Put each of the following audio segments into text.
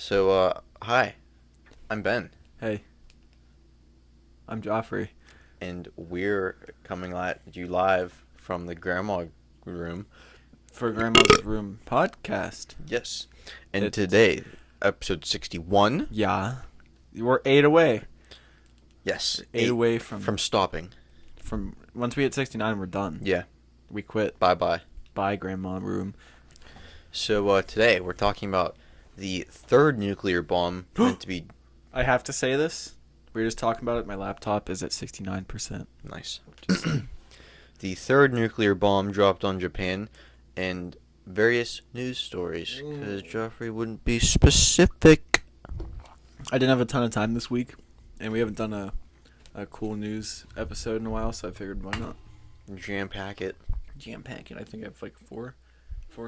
Hi, I'm Ben, Hey, I'm Joffrey. and we're coming at you live from the grandma room. For Grandma's Room podcast. Yes, and It's- today, episode 61. Yeah. We're 8 away. Yes, 8 away from stopping. once we hit 69, we're done. Yeah, We quit. bye. Bye, Grandma Room. So today we're talking about the third nuclear bomb meant to be I have to say this. We were just talking about it. My laptop is at 69%. nice. Just saying. The third nuclear bomb dropped on Japan, and various news stories, because Joffrey wouldn't be specific. I didn't have a ton of time this week, and we haven't done a cool news episode in a while, so I figured why not? Jam pack it. Jam pack it. I think I have like four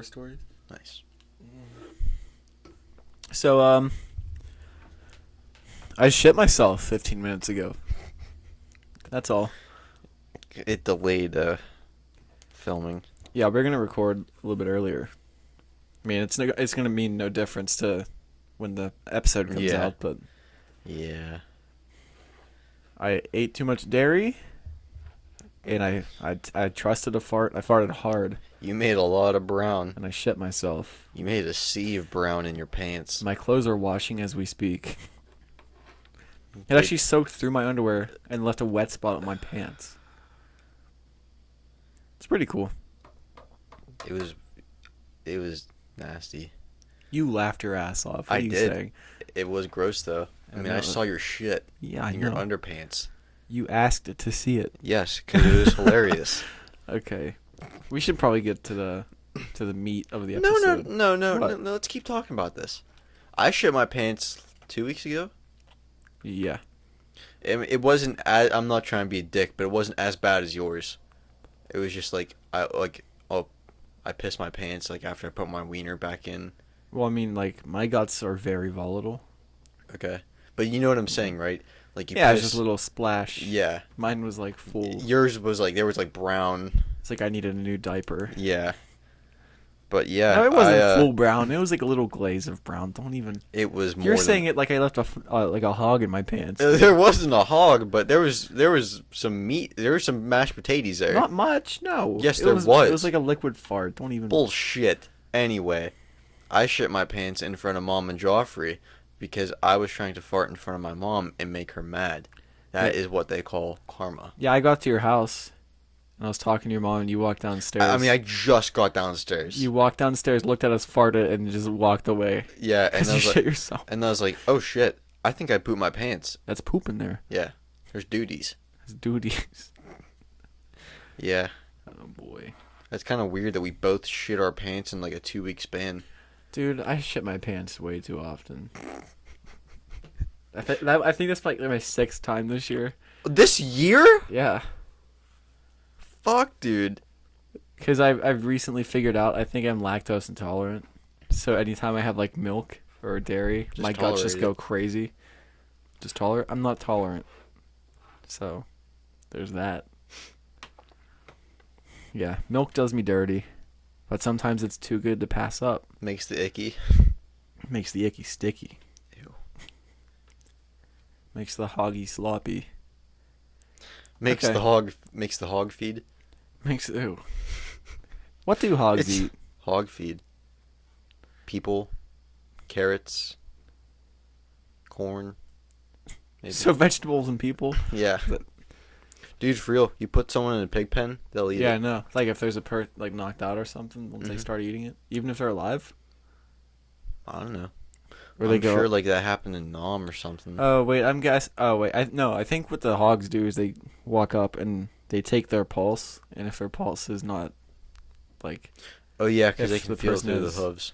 stories. Nice. So, I shit myself 15 minutes ago. That's all. It delayed filming. Yeah, we're gonna record a little bit earlier. I mean, it's gonna mean no difference to when the episode comes Yeah. out, but Yeah. I ate too much dairy, and I trusted a fart. I farted hard, You made a lot of brown. and I shit myself. You made a sea of brown in your pants. My clothes are washing as we speak. It actually soaked through my underwear and left a wet spot on my pants. It's pretty cool. It was nasty. You laughed your ass off. What I are you did. saying? It was gross though. I mean, I saw your shit Yeah, I in your know. underpants. You asked it to see it. Yes, because it was hilarious. Okay, we should probably get to the meat of the No, episode. no. What? Let's keep talking about this. I shit my pants 2 weeks ago. Yeah. It wasn't I'm not trying to be a dick, but it wasn't as bad as yours. It was just like I pissed my pants like after I put my wiener back in. Well, I mean, like, my guts are very volatile. Okay. But you know what I'm saying, right? Like you Yeah, piss. it's just a little splash. Yeah. Mine was like full. Yours was like there was like brown. It's like I needed a new diaper. Yeah. But yeah, No, it wasn't full brown. It was like a little glaze of brown. Don't even. It was more. You're saying it like I left like a hog in my pants. There wasn't a hog, but there was some meat. There was some mashed potatoes there. Not much. No. Yes, It there was. was. It was like a liquid fart. Don't even. Bullshit. Anyway, I shit my pants in front of Mom and Joffrey because I was trying to fart in front of my mom and make her mad. That is what they call karma. Yeah, I got to your house, and I was talking to your mom, and you walked downstairs. I mean, I just got downstairs. You walked downstairs, looked at us, farted, and just walked away. Yeah, and Because I you was shit like, yourself. and I was like, oh shit, I think I pooped my pants. That's poop in there. Yeah, there's duties. That's duties. Yeah, Oh boy. that's kind of weird that we both shit our pants in like a 2-week span. Dude, I shit my pants way too often. I think that's like my 6th time this year. This year? Yeah. Fuck, dude. Because I've recently figured out I think I'm lactose intolerant. So anytime I have like milk or dairy, Just my guts just tolerate go it. crazy. Just tolerant? I'm not tolerant. So, there's that. Yeah, milk does me dirty. But sometimes it's too good to pass up. Makes the icky. Makes the icky sticky. Ew. Makes the hoggy sloppy. Makes Okay. the hog feed. Makes ew. What do hogs It's- eat? Hog feed. People, carrots, corn. Maybe. So vegetables and people? Yeah. Dude, for real, you put someone in a pig pen, they'll eat Yeah, it. no. Like if there's a like knocked out or something, once they Mhm. start eating it, even if they're alive, I don't know. or they I'm go. sure like that happened in Nam or something. Oh wait, Oh wait, I think what the hogs do is they walk up and they take their pulse, and if their pulse is not, like, Oh yeah, because they if can the feel person through the is- hooves.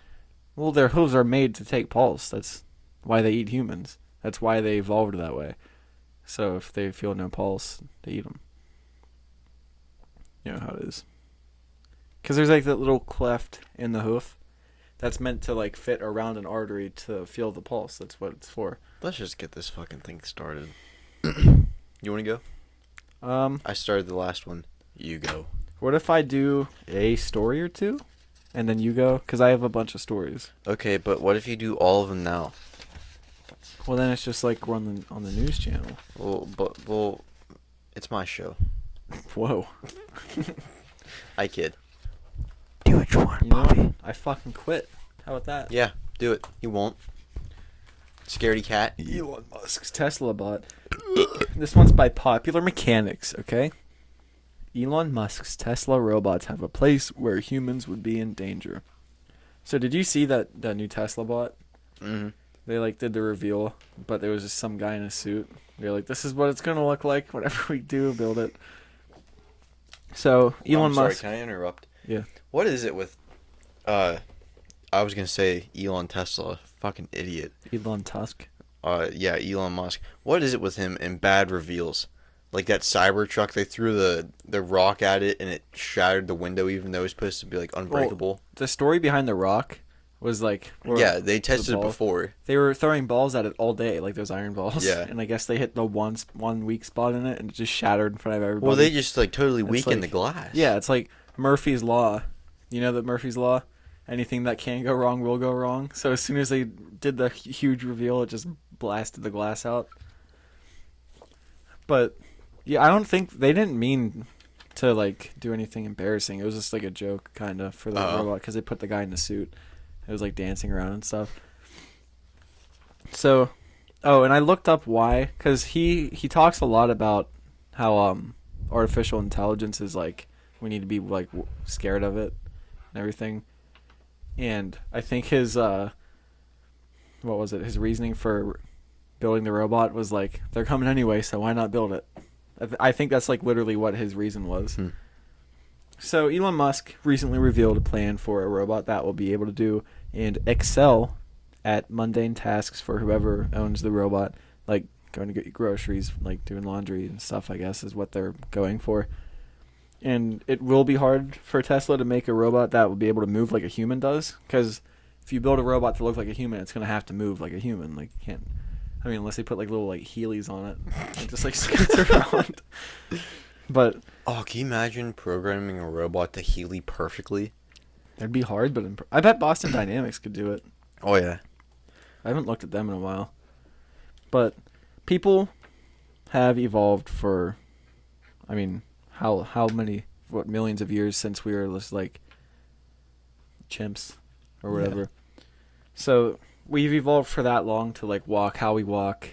well, their hooves are made to take pulse. That's why they eat humans. That's why they evolved that way. So if they feel no pulse, they eat them. You know how it is. Because there's like that little cleft in the hoof that's meant to like fit around an artery to feel the pulse. That's what it's for. Let's just get this fucking thing started. You want to go? I started the last one. You go. What if I do a story or two, and then you go? Because I have a bunch of stories. Okay, but what if you do all of them now? Well, then it's just like we're on the news channel. Well, it's my show. Whoa. I kid. Do what you want, Bobby. I fucking quit. How about that? Yeah, do it. You won't. Scaredy cat. Elon Musk's Tesla bot. This one's by Popular Mechanics, okay? Elon Musk's Tesla robots have a place where humans would be in danger. So did you see that new Tesla bot? Mm-hmm. They like did the reveal, but there was just some guy in a suit. They're like, this is what it's gonna look like whenever we do build it. So Elon Musk. Can I interrupt? Yeah. What is it with I was gonna say Elon Tesla, fucking idiot. Elon Tusk. Yeah, Elon Musk. What is it with him and bad reveals? Like that Cybertruck, they threw the rock at it and it shattered the window, even though it was supposed to be like unbreakable. Well, the story behind the rock was like, yeah, they tested it before. They were throwing balls at it all day, like those iron balls. Yeah. And I guess they hit the one weak spot in it and it just shattered in front of everybody. Well, they just like totally It's weakened like, the glass. Yeah, it's like Murphy's Law. You know that Murphy's Law? Anything that can go wrong will go wrong. So as soon as they did the huge reveal, it just blasted the glass out. But yeah, I don't think they didn't mean to like do anything embarrassing. It was just like a joke kind of for the robot because they put the guy in a suit. It was like dancing around and stuff. So, and I looked up why, because he talks a lot about how artificial intelligence is like we need to be like scared of it and everything. And I think his his reasoning for building the robot was like, they're coming anyway, so why not build it? I think that's like literally what his reason was. So Elon Musk recently revealed a plan for a robot that will be able to do and excel at mundane tasks for whoever owns the robot, like going to get groceries, like doing laundry and stuff, I guess is what they're going for. And it will be hard for Tesla to make a robot that will be able to move like a human does, because if you build a robot to look like a human, it's going to have to move like a human. Like, you can't, I mean, unless they put like little like Heelys on it and just like scoots around. But can you imagine programming a robot to Healy perfectly? it'd be hard, but I bet Boston Dynamics could do it. Oh yeah. I haven't looked at them in a while. But people have evolved for, I mean, how many, millions of years since we were just like chimps or whatever. Yeah. So we've evolved for that long to like walk how we walk,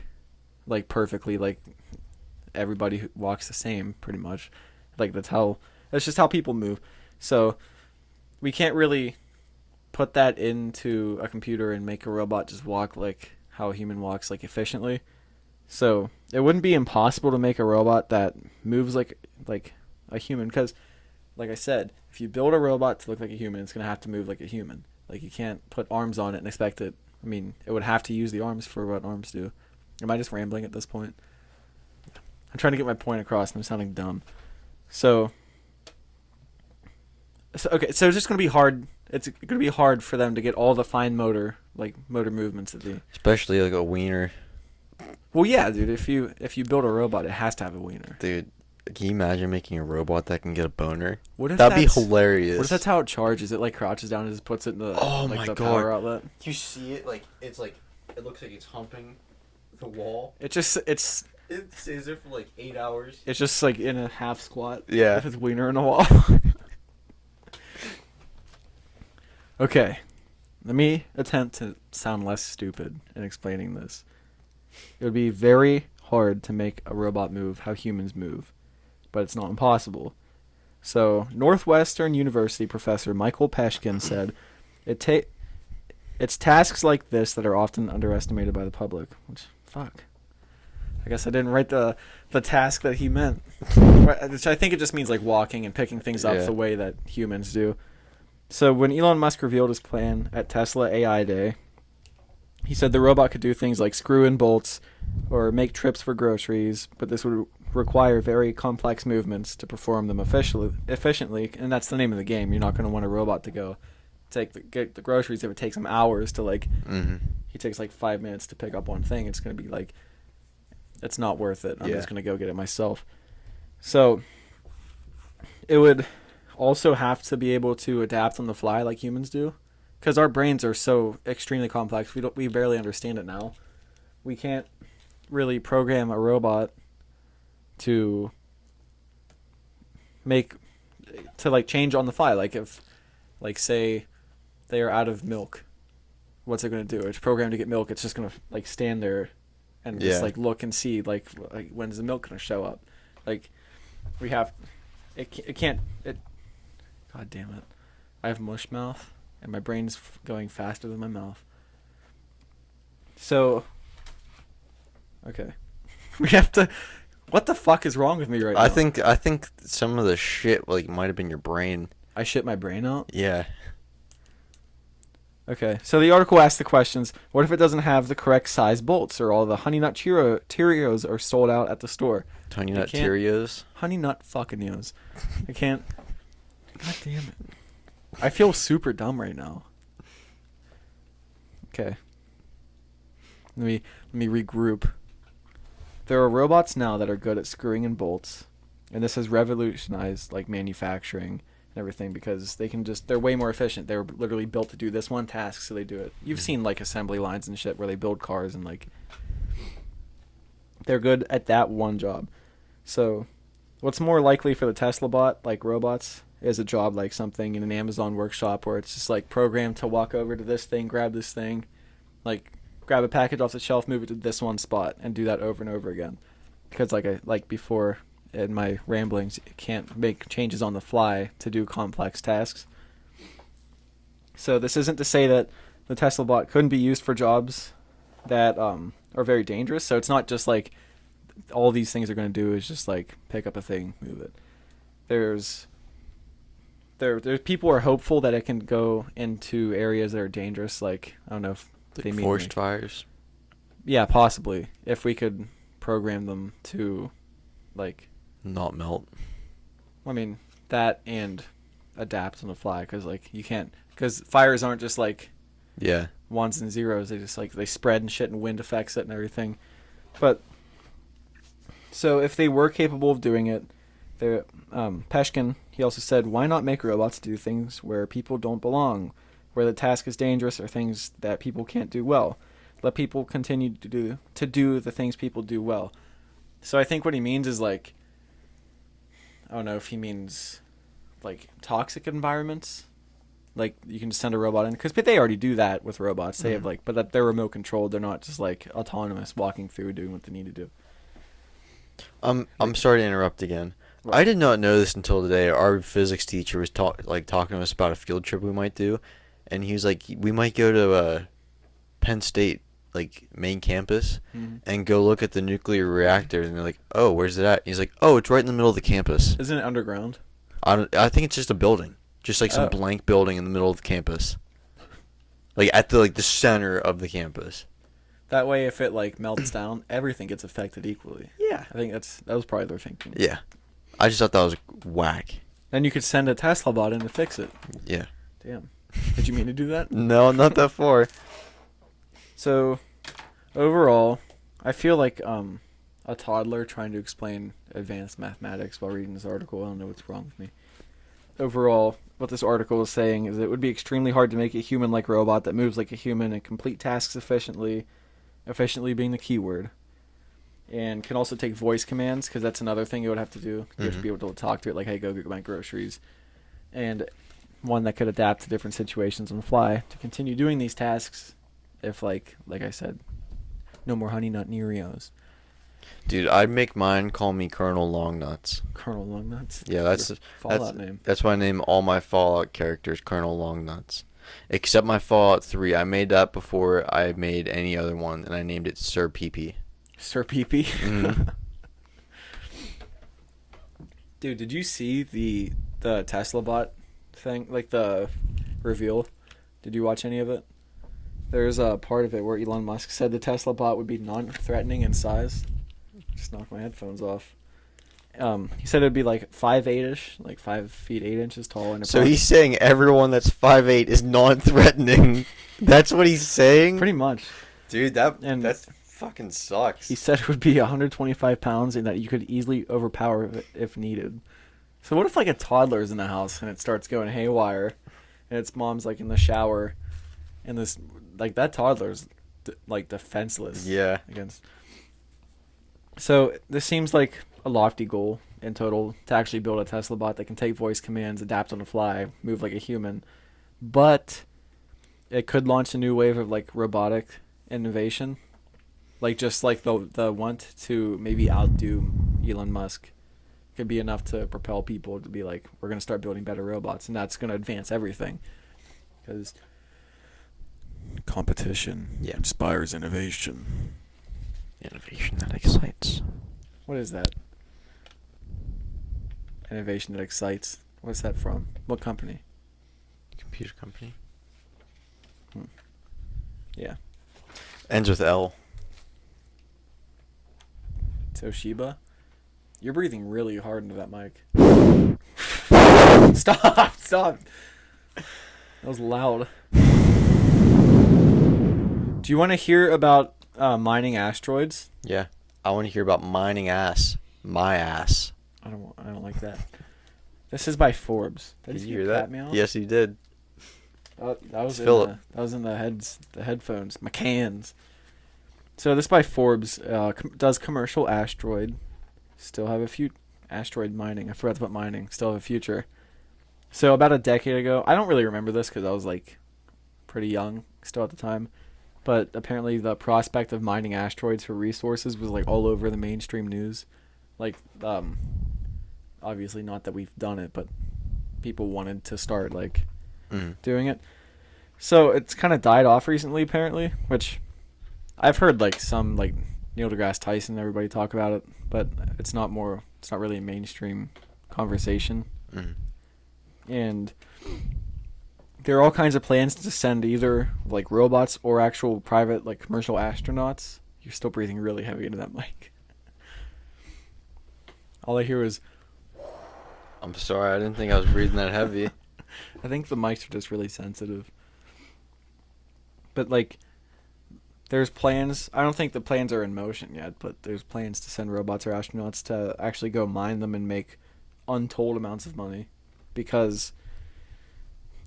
like perfectly, like everybody who walks the same pretty much. Like that's just how people move. So we can't really put that into a computer and make a robot just walk like how a human walks, like efficiently. So it wouldn't be impossible to make a robot that moves like a human, because like I said, if you build a robot to look like a human, it's going to have to move like a human. Like, you can't put arms on it and expect it. I mean, it would have to use the arms for what arms do. Am I just rambling at this point? I'm trying to get my point across and I'm sounding dumb. So okay, so it's just going to be hard. It's going to be hard for them to get all the fine motor movements that they... Especially like a wiener. Well, yeah, dude, if you build a robot, it has to have a wiener. Dude, can you imagine making a robot that can get a boner? What if That'd be hilarious. What if that's how it charges? It like crouches down and just puts it in the power outlet. You see it it looks like it's humping the wall. It stays there for like 8 hours. It's just like in a half squat. Yeah. With its wiener in the wall. Okay. Let me attempt to sound less stupid in explaining this. It would be very hard to make a robot move how humans move, but it's not impossible. So, Northwestern University professor Michael Peshkin said, it's tasks like this that are often underestimated by the public. Which, fuck. I guess I didn't write the task that he meant. Which I think it just means like walking and picking things up the way that humans do. So when Elon Musk revealed his plan at Tesla AI Day, he said the robot could do things like screw in bolts or make trips for groceries, but this would require very complex movements to perform them efficiently, and that's the name of the game. You're not going to want a robot to go get the groceries if it takes him hours to like... Mm-hmm. He takes like 5 minutes to pick up one thing. It's going to be like... It's not worth it. I'm just going to go get it myself. So it would also have to be able to adapt on the fly like humans do, because our brains are so extremely complex. We barely understand it now. we can't really program a robot to change on the fly. Like if, like, say they are out of milk, what's it going to do? It's programmed to get milk. It's just going to like stand there and just like look and see like when's the milk going to show up. Like we have it can't. God damn it. I have mush mouth and my brain's going faster than my mouth. So okay. We have to. What the fuck is wrong with me right now? I think some of the shit like might have been your brain. I shit my brain out? Yeah. Okay, so the article asks the questions, what if it doesn't have the correct size bolts, or all the Honey Nut Cheerios are sold out at the store? Honey Nut Cheerios? Honey Nut fucking Cheerios. I can't. God damn it. I feel super dumb right now. Okay. Let me regroup. There are robots now that are good at screwing in bolts, and this has revolutionized like manufacturing and everything because they're way more efficient. They were literally built to do this one task, so they do it. You've seen like assembly lines and shit where they build cars and like they're good at that one job. So what's more likely for the Tesla bot, like robots, is a job like something in an Amazon workshop where it's just like programmed to walk over to this thing, grab this thing, like grab a package off the shelf, move it to this one spot, and do that over and over again. Because like before in my ramblings, you can't make changes on the fly to do complex tasks. So this isn't to say that the Tesla bot couldn't be used for jobs that are very dangerous. So it's not just like all these things are going to do is just like pick up a thing, move it. There's people are hopeful that it can go into areas that are dangerous. Like I don't know if they mean forest fires. Yeah, possibly if we could program them to like not melt. I mean that and adapt on the fly because fires aren't just like ones and zeros. They just like they spread and shit and wind affects it and everything. But so if they were capable of doing it, Peshkin, he also said, why not make robots do things where people don't belong, where the task is dangerous or things that people can't do well? Let people continue to do the things people do well. So I think what he means is like, I don't know if he means like toxic environments. Like you can just send a robot in, because they already do that with robots. They have like, but that they're remote controlled. They're not just like autonomous, walking through doing what they need to do. I'm sorry to interrupt again. I did not know this until today. Our physics teacher was talking to us about a field trip we might do, and he was like, we might go to Penn State, like main campus, and go look at the nuclear reactor. And they're like, oh, where's it at? And he's like, oh, it's right in the middle of the campus. Isn't it underground? I think it's just a building, just like some blank building in the middle of the campus, like at the center of the campus. That way, if it like melts down, everything gets affected equally. Yeah, I think that was probably their thinking. Yeah, I just thought that was whack. Then you could send a Tesla bot in to fix it. Yeah. Damn. Did you mean to do that? No, not that far. So, overall, I feel like a toddler trying to explain advanced mathematics while reading this article. I don't know what's wrong with me. Overall, what this article is saying is it would be extremely hard to make a human-like robot that moves like a human and complete tasks efficiently being the key word, and can also take voice commands, because that's another thing you would have to do. You have to be able to talk to it, like, hey, go get my groceries. And one that could adapt to different situations on the fly to continue doing these tasks if, like I said, no more Honey Nut Cheerios. Dude, I'd make mine call me Colonel Longnuts. Colonel Longnuts? Yeah, that's Fallout name. That's why I name all my Fallout characters Colonel Longnuts. Except my Fallout 3. I made that before I made any other one, and I named it Sir Pee-Pee. Sir Pee-Pee? Mm-hmm. Dude, did you see the Tesla bot thing? Like the reveal? Did you watch any of it? There's a part of it where Elon Musk said the Tesla bot would be non-threatening in size. Just knocked my headphones off. He said it'd be like 5'8"-ish, like 5 feet 8 inches tall. And so he's saying everyone that's 5'8" is non-threatening. That's what he's saying? Pretty much. Dude, that fucking sucks. He said it would be 125 pounds and that you could easily overpower it if needed. So what if like a toddler's in the house and it starts going haywire and its mom's like in the shower and this, like that toddler's like defenseless. Yeah. Against. So this seems like a lofty goal in total to actually build a Tesla bot that can take voice commands, adapt on the fly, move like a human, but it could launch a new wave of like robotic innovation, like just like the want to maybe outdo Elon Musk could be enough to propel people to be like, we're going to start building better robots, and that's going to advance everything because competition inspires innovation. Innovation that excites. What is that? Innovation that excites. What's that from? What company? Computer company. Yeah. Ends with L. Toshiba? You're breathing really hard into that mic. Stop. That was loud. Do you want to hear about mining asteroids? Yeah. I want to hear about mining ass. My ass. I don't like that. This is by Forbes. Did you hear that? Yes, you did. That was Philip. That was in the headphones, my cans. So this by Forbes does commercial asteroid still have a asteroid mining? I forgot to put mining. Still have a future. So about a decade ago, I don't really remember this because I was like pretty young still at the time, but apparently the prospect of mining asteroids for resources was like all over the mainstream news. Like obviously not that we've done it, but people wanted to start like doing it. So it's kind of died off recently apparently, which I've heard like some like Neil deGrasse Tyson, everybody talk about it, but it's not really a mainstream conversation. And there are all kinds of plans to send either like robots or actual private like commercial astronauts. You're still breathing really heavy into that mic. All I hear is I'm sorry, I didn't think I was breathing that heavy. I think the mics are just really sensitive. But like there's plans. I don't think the plans are in motion yet, but there's plans to send robots or astronauts to actually go mine them and make untold amounts of money. Because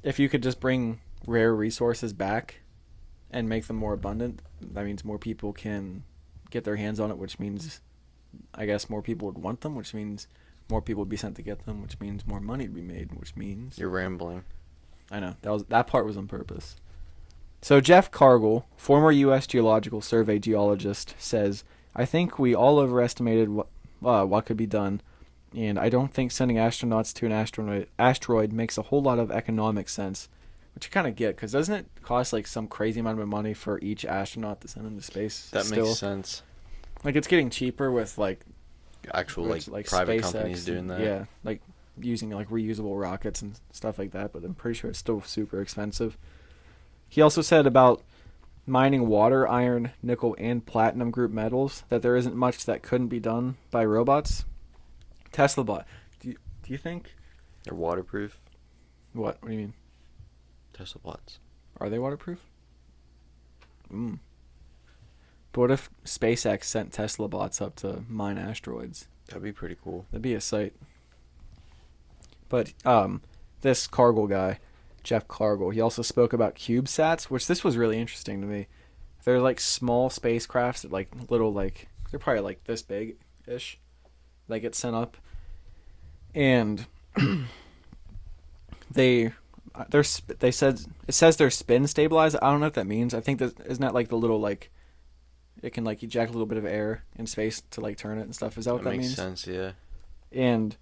if you could just bring rare resources back and make them more abundant, that means more people can get their hands on it, which means, I guess, more people would want them, which means more people would be sent to get them, which means more money would be made, which means... You're rambling. I know. That part was on purpose. So Jeff Cargill, former U.S. Geological Survey geologist, says, I think we all overestimated what could be done, and I don't think sending astronauts to an asteroid makes a whole lot of economic sense, which you kind of get, because doesn't it cost like some crazy amount of money for each astronaut to send into space? That makes sense. Like it's getting cheaper with like actual like private SpaceX companies doing that. Yeah, like using like reusable rockets and stuff like that, but I'm pretty sure it's still super expensive. He also said about mining water, iron, nickel, and platinum group metals that there isn't much that couldn't be done by robots. Tesla bot. Do you think they're waterproof? What do you mean? Tesla bots. Are they waterproof? But what if SpaceX sent Tesla bots up to mine asteroids? That'd be pretty cool. That'd be a sight. But this Cargill guy, Jeff Cargill, he also spoke about CubeSats, which this was really interesting to me. They're like small spacecrafts that like little like they're probably like this big-ish. They get sent up, and they said it says they're spin stabilized. I don't know what that means. I think that isn't that like the little like it can like eject a little bit of air in space to like turn it and stuff. Is that what that means? Makes sense, yeah. And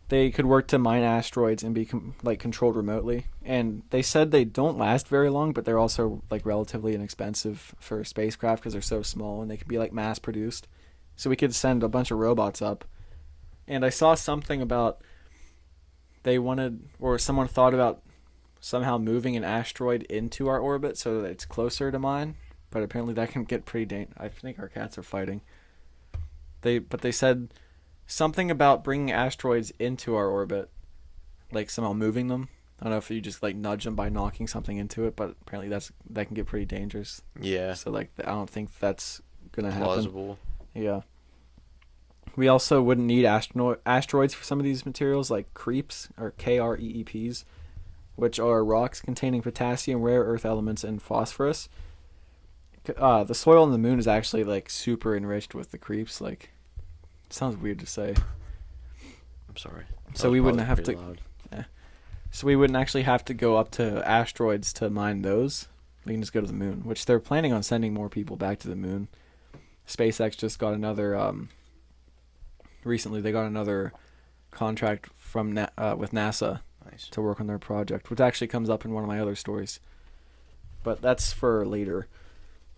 they could work to mine asteroids and be like controlled remotely. And they said they don't last very long, but they're also like relatively inexpensive for a spacecraft because they're so small and they can be like mass produced. So we could send a bunch of robots up. And I saw something about someone thought about somehow moving an asteroid into our orbit so that it's closer to mine. But apparently that can get pretty dangerous. I think our cats are fighting. But they said something about bringing asteroids into our orbit, like somehow moving them. I don't know if you just like nudge them by knocking something into it, but apparently that can get pretty dangerous. Yeah. So like I don't think that's gonna happen. Plausible. Yeah. We also wouldn't need asteroids for some of these materials like creeps or KREEPs, which are rocks containing potassium, rare earth elements, and phosphorus. The soil on the moon is actually like super enriched with the creeps. Like, it sounds weird to say. I'm sorry. So we wouldn't have to. So we wouldn't actually have to go up to asteroids to mine those. We can just go to the moon, which they're planning on sending more people back to the moon. SpaceX just got another. Recently, they got another contract from with NASA to work on their project, which actually comes up in one of my other stories. But that's for later.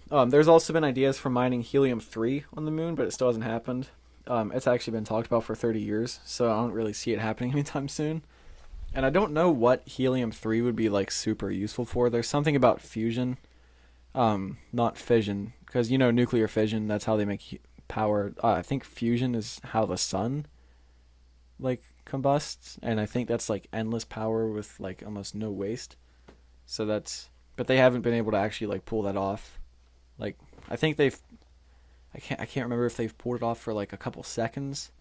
There's also been ideas for mining helium-3 on the moon, but it still hasn't happened. It's actually been talked about for 30 years, so I don't really see it happening anytime soon. And I don't know what helium-3 would be like super useful for. There's something about fusion, not fission, because you know nuclear fission, that's how they make power. I think fusion is how the sun like combusts, and I think that's like endless power with like almost no waste. So that's, but they haven't been able to actually like pull that off. Like I think I can't remember if they've pulled it off for like a couple seconds,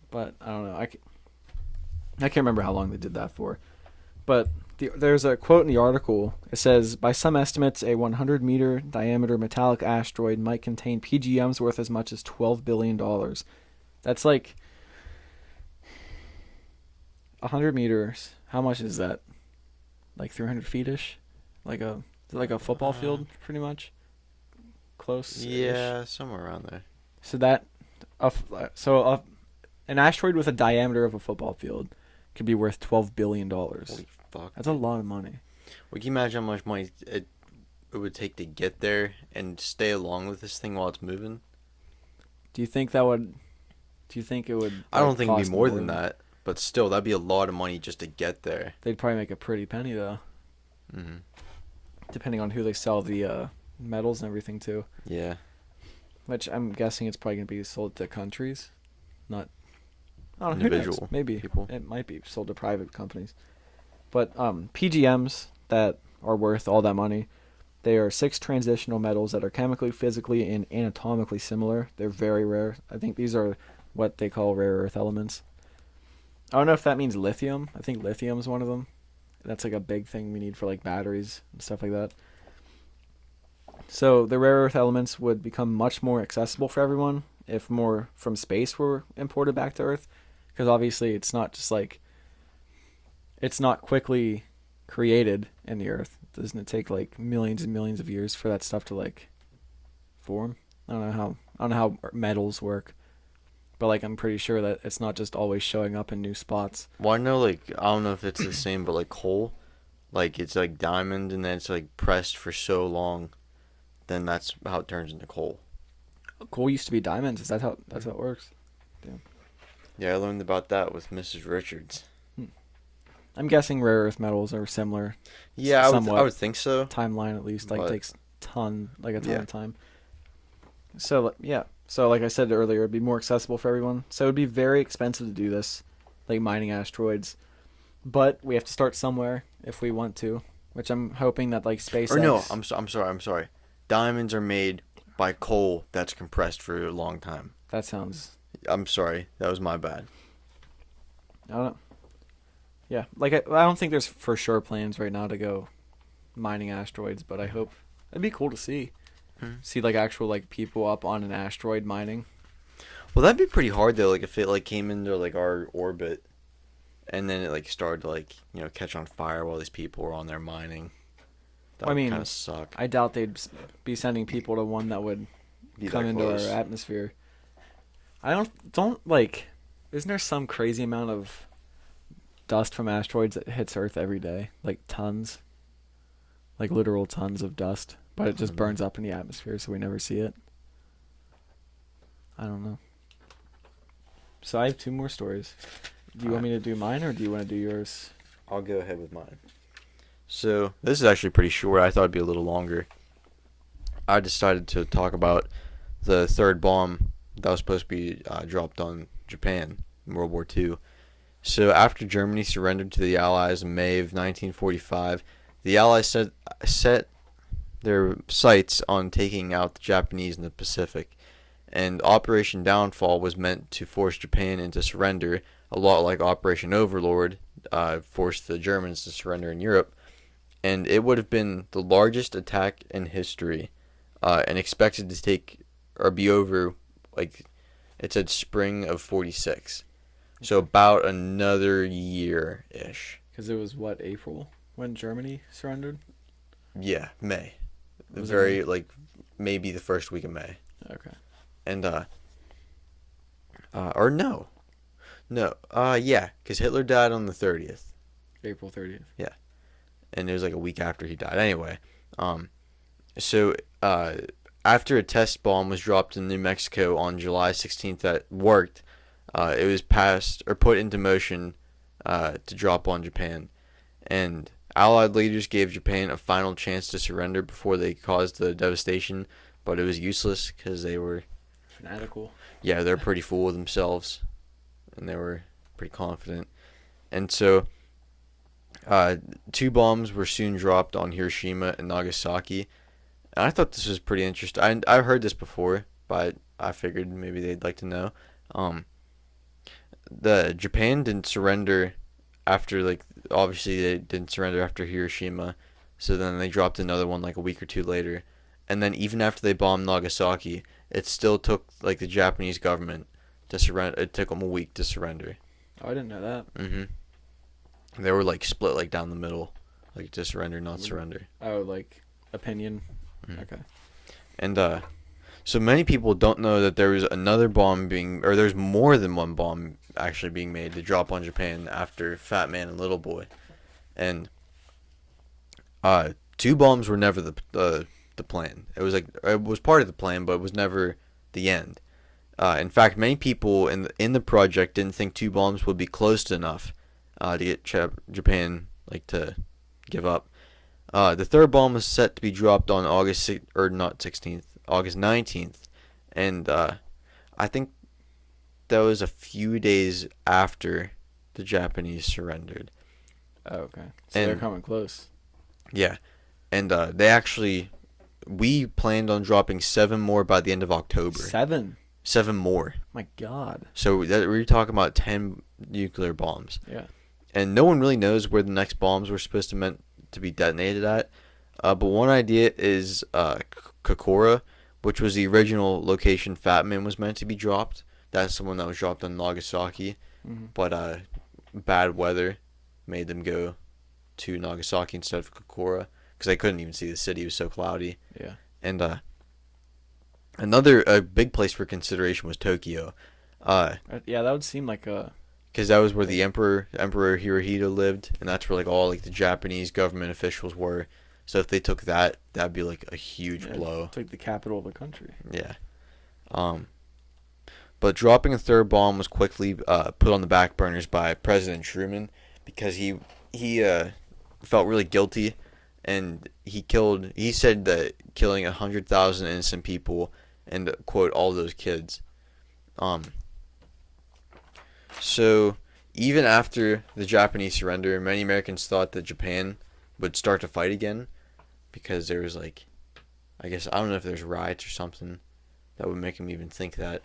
but I don't know. I can't remember how long they did that for. But there's a quote in the article. It says, by some estimates, a 100-meter diameter metallic asteroid might contain PGMs worth as much as $12 billion. That's like 100 meters. How much is that? Like 300 feet-ish? Like a football field, pretty much? Close. Yeah, somewhere around there. So an asteroid with a diameter of a football field could be worth $12 billion. Holy fuck. That's a lot of money. Well, can you imagine how much money it would take to get there and stay along with this thing while it's moving? Do you think it would? I don't think it'd be more than that, but still, that'd be a lot of money just to get there. They'd probably make a pretty penny though. Mm-hmm. Depending on who they sell the metals and everything to. Yeah. Which I'm guessing it's probably gonna be sold to countries, not. I don't know. Individual maybe people. It might be sold to private companies. But PGMs that are worth all that money, they are 6 transitional metals that are chemically, physically, and anatomically similar. They're very rare. I think these are what they call rare earth elements. I don't know if that means lithium. I think lithium is one of them. That's like a big thing we need for like batteries and stuff like that. So the rare earth elements would become much more accessible for everyone if more from space were imported back to Earth. Because obviously it's not just like, it's not quickly created in the Earth. Doesn't it take like millions and millions of years for that stuff to like form? I don't know how metals work, but like I'm pretty sure that it's not just always showing up in new spots. Well, I know, like, I don't know if it's the same, but like coal, like it's like diamond and then it's like pressed for so long, then that's how it turns into coal. Coal used to be diamonds. Is that how it works? Damn. Yeah, I learned about that with Mrs. Richards. I'm guessing rare earth metals are similar. Yeah, I would think so. Timeline at least, like takes a ton of time. So yeah, so like I said earlier, it'd be more accessible for everyone. So it'd be very expensive to do this, like mining asteroids. But we have to start somewhere if we want to, which I'm hoping that like SpaceX. Or no, I'm sorry. Diamonds are made by coal that's compressed for a long time. That sounds. I'm sorry, that was my bad. I don't know. Yeah, like I don't think there's for sure plans right now to go mining asteroids, but I hope it'd be cool to see like actual like people up on an asteroid mining. Well, that'd be pretty hard though. Like if it like came into like our orbit, and then it like started to like catch on fire while these people were on there mining. That would kind of suck. I doubt they'd be sending people to one that would come into our atmosphere. I don't like. Isn't there some crazy amount of dust from asteroids that hits Earth every day? Like tons. Like literal tons of dust. But it just burns up in the atmosphere so we never see it. I don't know. So I have 2 more stories. Do you want me to do mine or do you want to do yours? I'll go ahead with mine. So this is actually pretty short. I thought it'd be a little longer. I decided to talk about the 3rd bomb that was supposed to be dropped on Japan in World War II. So after Germany surrendered to the Allies in May of 1945, the Allies set their sights on taking out the Japanese in the Pacific. And Operation Downfall was meant to force Japan into surrender, a lot like Operation Overlord forced the Germans to surrender in Europe. And it would have been the largest attack in history and expected to take or be over, like it said, spring of 46. So about another year ish. Because it was what, April when Germany surrendered? Yeah, May. Was it May? Like maybe the first week of May. Okay. And or no, yeah, because Hitler died on the 30th. April 30th. Yeah, and it was like a week after he died. Anyway, so after a test bomb was dropped in New Mexico on July 16th that worked, it was passed or put into motion to drop on Japan, and Allied leaders gave Japan a final chance to surrender before they caused the devastation, but it was useless because they were fanatical. Yeah, they're pretty full of themselves, and they were pretty confident, and so 2 bombs were soon dropped on Hiroshima and Nagasaki. And I thought this was pretty interesting. I've heard this before, but I figured maybe they'd like to know. The Japan didn't surrender after, like, obviously they didn't surrender after Hiroshima, so then they dropped another one like a week or two later. And then even after they bombed Nagasaki, it still took like the Japanese government to surrender. It took them a week to surrender. Oh, I didn't know that. They were like split like down the middle, like to surrender, not surrender. Oh, like opinion. Mm-hmm. Okay. And so many people don't know that there was another bomb or there's more than one bomb actually being made to drop on Japan after Fat Man and Little Boy, and 2 bombs were never the plan. It was part of the plan, but it was never the end. In fact, many people in the project didn't think 2 bombs would be close enough to get Japan like to give up. The third bomb was set to be dropped on August 19th, and I think that was a few days after the Japanese surrendered. Oh, okay. So they're coming close. Yeah, and we planned on dropping 7 more by the end of October. 7 more. My God. So we're talking about 10 nuclear bombs. Yeah. And no one really knows where the next bombs were supposed to meant to be detonated at. But one idea is Kokura, which was the original location Fat Man was meant to be dropped. That's the one that was dropped on Nagasaki. Mm-hmm. But bad weather made them go to Nagasaki instead of Kokura because they couldn't even see the city. It was so cloudy. Yeah. And another big place for consideration was Tokyo. Yeah, that would seem like a... Because that was where the Emperor Hirohito lived, and that's where like all like the Japanese government officials were. So if they took that, that'd be like a huge blow. It's like the capital of the country. Yeah. But dropping a third bomb was quickly put on the back burners by President Truman because he felt really guilty, and he said that killing 100,000 innocent people and quote all those kids. So even after the Japanese surrender, many Americans thought that Japan would start to fight again because there was like, I guess, I don't know if there's riots or something that would make them even think that.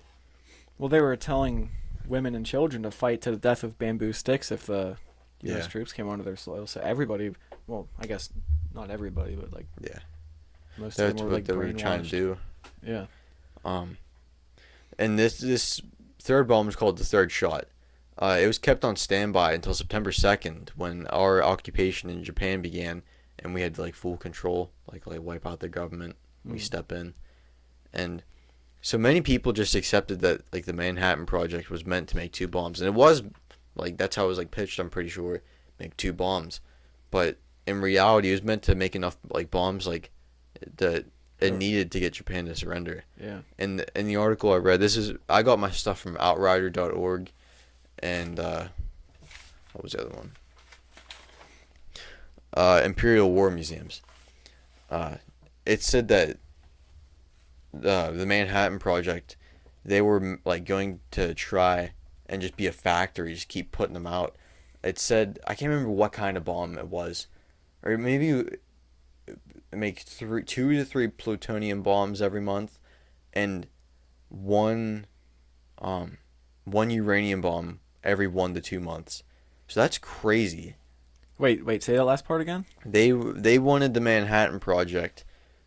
Well, they were telling women and children to fight to the death with bamboo sticks if the U.S. troops came onto their soil. So everybody, well, I guess not everybody, but like most of them were like they were trying to do. Yeah. And this third bomb was called the Third Shot. It was kept on standby until September 2nd when our occupation in Japan began, and we had like full control, like wipe out the government. We step in, and so many people just accepted that like the Manhattan Project was meant to make 2 bombs, and it was like that's how it was like pitched. I'm pretty sure make 2 bombs, but in reality, it was meant to make enough like bombs like that it needed to get Japan to surrender. Yeah. And in the article I read, I got my stuff from Outrider.org. And what was the other one? Imperial War Museums. It said that the Manhattan Project, they were like going to try and just be a factory, just keep putting them out. It said, I can't remember what kind of bomb it was, or maybe make 2 to 3 plutonium bombs every month, and one uranium bomb every 1 to 2 months. So that's crazy. Wait, say that last part again? They wanted the Manhattan Project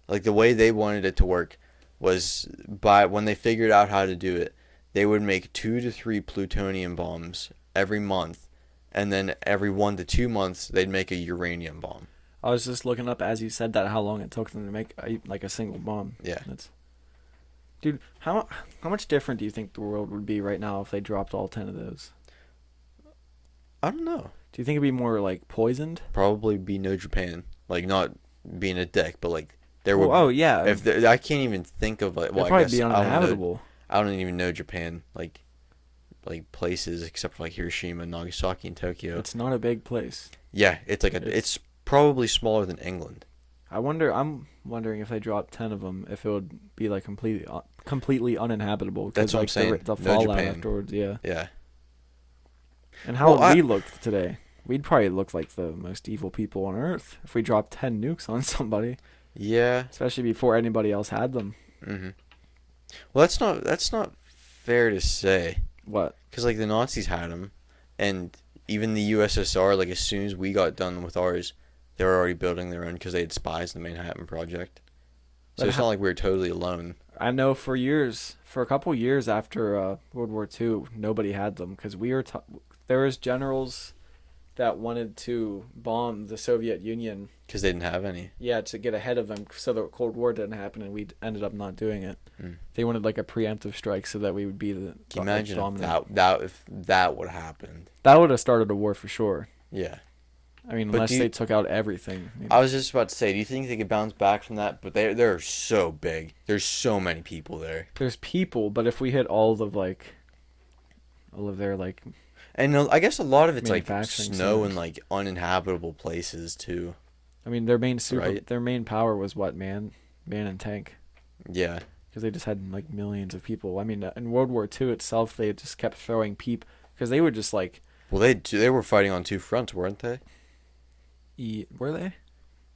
Like the way they wanted it to work was by when they figured out how to do it, they would make 2 to 3 plutonium bombs every month, and then every 1 to 2 months they'd make a uranium bomb. I was just looking up as you said that how long it took them to make a single bomb. Yeah. Dude, how much different do you think the world would be right now if they dropped all 10 of those? I don't know. Do you think it'd be more like poisoned? Probably be no Japan. Like not being a dick, but like there would. Oh yeah. If there, I can't even think of like. Well, It'd I probably guess be uninhabitable. I don't even know Japan like places except for like Hiroshima, Nagasaki, and Tokyo. It's not a big place. Yeah, it's probably smaller than England. I'm wondering if they dropped 10 of them, if it would be like completely uninhabitable. That's what I'm saying. The No fallout Japan. afterwards, yeah. Yeah. And how Well, would we look today? We'd probably look like the most evil people on Earth if we dropped 10 nukes on somebody, Yeah. especially before anybody else had them. Mhm. Well, that's not fair to say. What? Because like the Nazis had them, and even the USSR. Like as soon as we got done with ours, they were already building their own because they had spies in the Manhattan Project. So But it's not like we were totally alone. I know for a couple years after World War II, nobody had them because there was generals that wanted to bomb the Soviet Union. Because they didn't have any. Yeah, to get ahead of them so the Cold War didn't happen, and we ended up not doing it. Mm. They wanted like a preemptive strike so that we would be the Can you imagine dominant. if that would have happened? That would have started a war for sure. Yeah. I mean, But unless they took out everything. I was just about to say, do you think they could bounce back from that? But they're so big. There's so many people there. There's people, but if we hit all of their like, And I guess a lot of it's like manufacturing snow centers. and like uninhabitable places too. I mean, their main Right. their main power was what, man and tank, Yeah. because they just had like millions of people. I mean, in World War II itself, they just kept throwing because they would just like, Well, they were fighting on two fronts, weren't they? were they?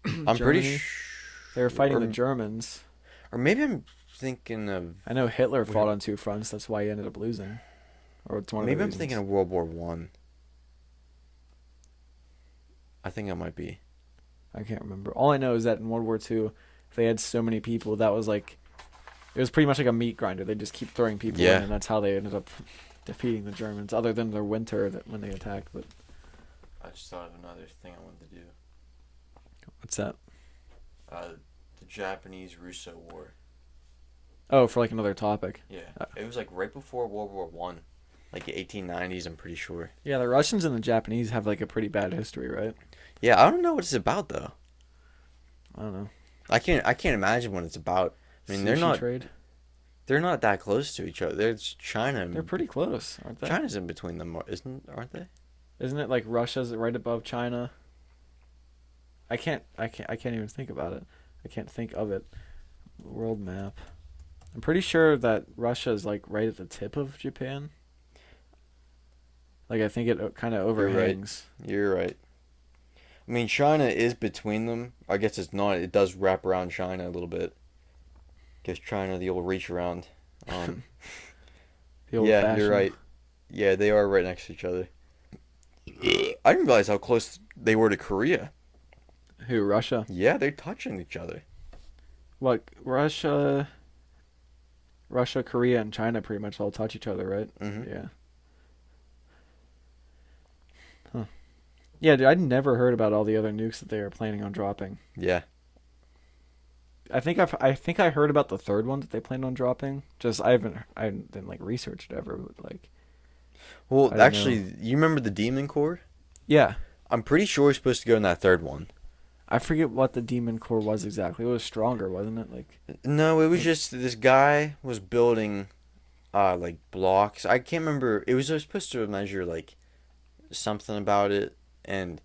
I'm pretty Germany? sure. They were fighting the Germans. Or maybe I'm thinking of. I know Hitler fought on two fronts. That's why he ended up losing. Or it's one Maybe of the I'm reasons. thinking of World War One. I think I might be. I can't remember. All I know is that in World War II, they had so many people that was like, it was pretty much like a meat grinder. They just keep throwing people Yeah. in, and that's how they ended up defeating the Germans. Other than their winter when they attacked, but I just thought of another thing I wanted to do. what's that? The Japanese-Russo War. Oh, for like another topic. Yeah, it was like right before World War One, like 1890s. I'm pretty sure. Yeah, the Russians and the Japanese have like a pretty bad history, right? Yeah, I don't know what it's about though. I don't know. I can't imagine what it's about. I mean, Sushi trade. they're not that close to each other. There's China. They're pretty close, aren't they? China's in between them, aren't they? Isn't it like Russia's right above China? I can't even think about it. I can't think of it. World map. I'm pretty sure that Russia is like right at the tip of Japan. Like I think it kind of overhangs. You're right. I mean, China is between them. I guess it's not. It does wrap around China a little bit. Gives China the old reach around. The old Yeah, fashioned. you're right. Yeah, they are right next to each other. I didn't realize how close they were to Korea. Who, Russia? Yeah, they're touching each other. What, Russia, Korea, and China pretty much all touch each other, right? Mm-hmm. Yeah. Huh. Yeah, dude, I'd never heard about all the other nukes that they are planning on dropping. Yeah. I think I heard about the third one that they planned on dropping. Just I didn't like research it ever, but like. Well, I don't actually, know. you remember the Demon Core? Yeah, I'm pretty sure we're supposed to go in that third one. I forget what the demon core was exactly. It was stronger, wasn't it? Like. No, it was just this guy was building, like blocks. I can't remember. It was supposed to measure like something about it, and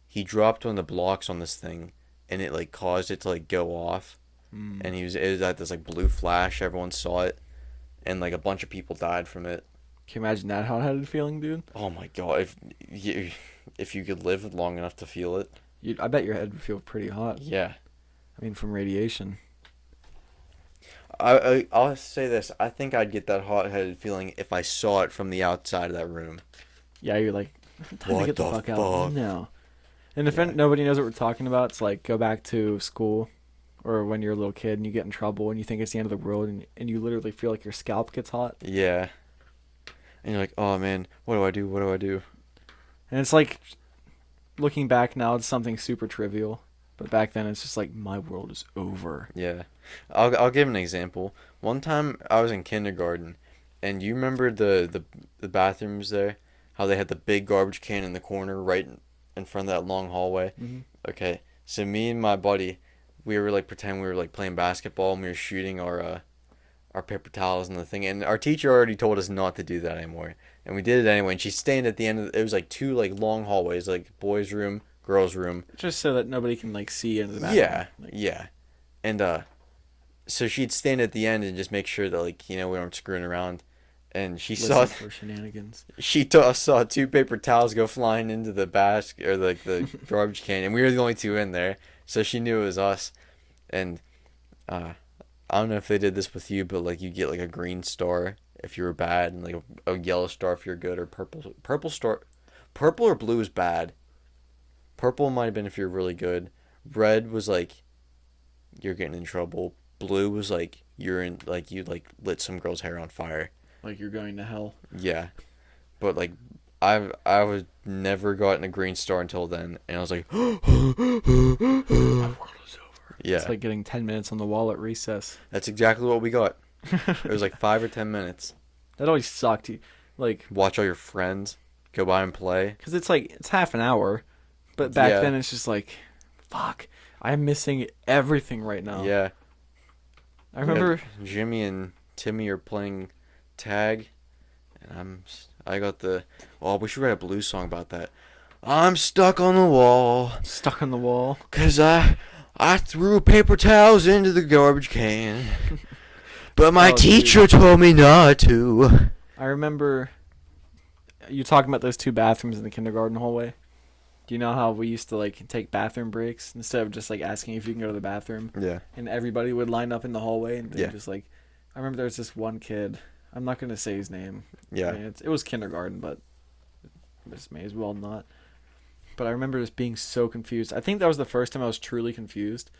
he dropped one of the blocks on this thing, and it like caused it to like go off, and it was at this like blue flash. Everyone saw it, and like a bunch of people died from it. Can you imagine that hot-headed feeling, dude? Oh my god! If you could live long enough to feel it. I bet your head would feel pretty hot. Yeah. I mean, from radiation. I'll say this. I think I'd get that hot-headed feeling if I saw it from the outside of that room. Yeah, you're like, time What to get the the fuck out fuck? now. And if Yeah. nobody knows what we're talking about, it's like go back to school or when you're a little kid and you get in trouble and you think it's the end of the world and you literally feel like your scalp gets hot. Yeah. And you're like, oh man, what do I do? What do I do? And it's like, looking back now, it's something super trivial. But back then, it's just like, my world is over. Yeah. I'll give an example. One time I was in kindergarten, and you remember the bathrooms there? How they had the big garbage can in the corner right in front of that long hallway? Mm-hmm. Okay. So me and my buddy, we were like pretending we were like playing basketball and we were shooting our paper towels and the thing, and our teacher already told us not to do that anymore, and we did it anyway. And she's staying at the end of it was like two like long hallways, like boys' room, girls' room. Just so that nobody can like see into the bathroom. Yeah, Like, yeah, and so she'd stand at the end and just make sure that like we weren't screwing around, and she saw for shenanigans. saw two paper towels go flying into the basket or like the garbage can, and we were the only two in there, so she knew it was us, and I don't know if they did this with you, but like you get like a green star if you were bad, and like a yellow star if you're good, or purple or blue is bad. Purple might have been if you're really good. Red was like you're getting in trouble. Blue was like you're in like you like lit some girl's hair on fire. Like you're going to hell. Yeah, but like I was never gotten a green star until then, and I was like, My world is over. yeah, It's like getting 10 minutes on the wall at recess. that's exactly what we got. It was like 5 or 10 minutes. That always sucked. Like, Watch all your friends go by and play. because it's half an hour, but back Yeah. then it's just like, fuck, I'm missing everything right now. Yeah. I remember. Jimmy and Timmy are playing tag, and I got we should write a blues song about that. I'm stuck on the wall, Stuck on the wall. 'cause I threw paper towels into the garbage can, but my Oh, teacher told me not to. I remember you talking about those two bathrooms in the kindergarten hallway. Do you know how we used to like take bathroom breaks instead of just like asking if you can go to the bathroom, Yeah. and everybody would line up in the hallway and they Yeah. just like. I remember there was this one kid. I'm not gonna say his name. Yeah. I mean, it was kindergarten, but this may as well not. But I remember just being so confused. I think that was the first time I was truly confused,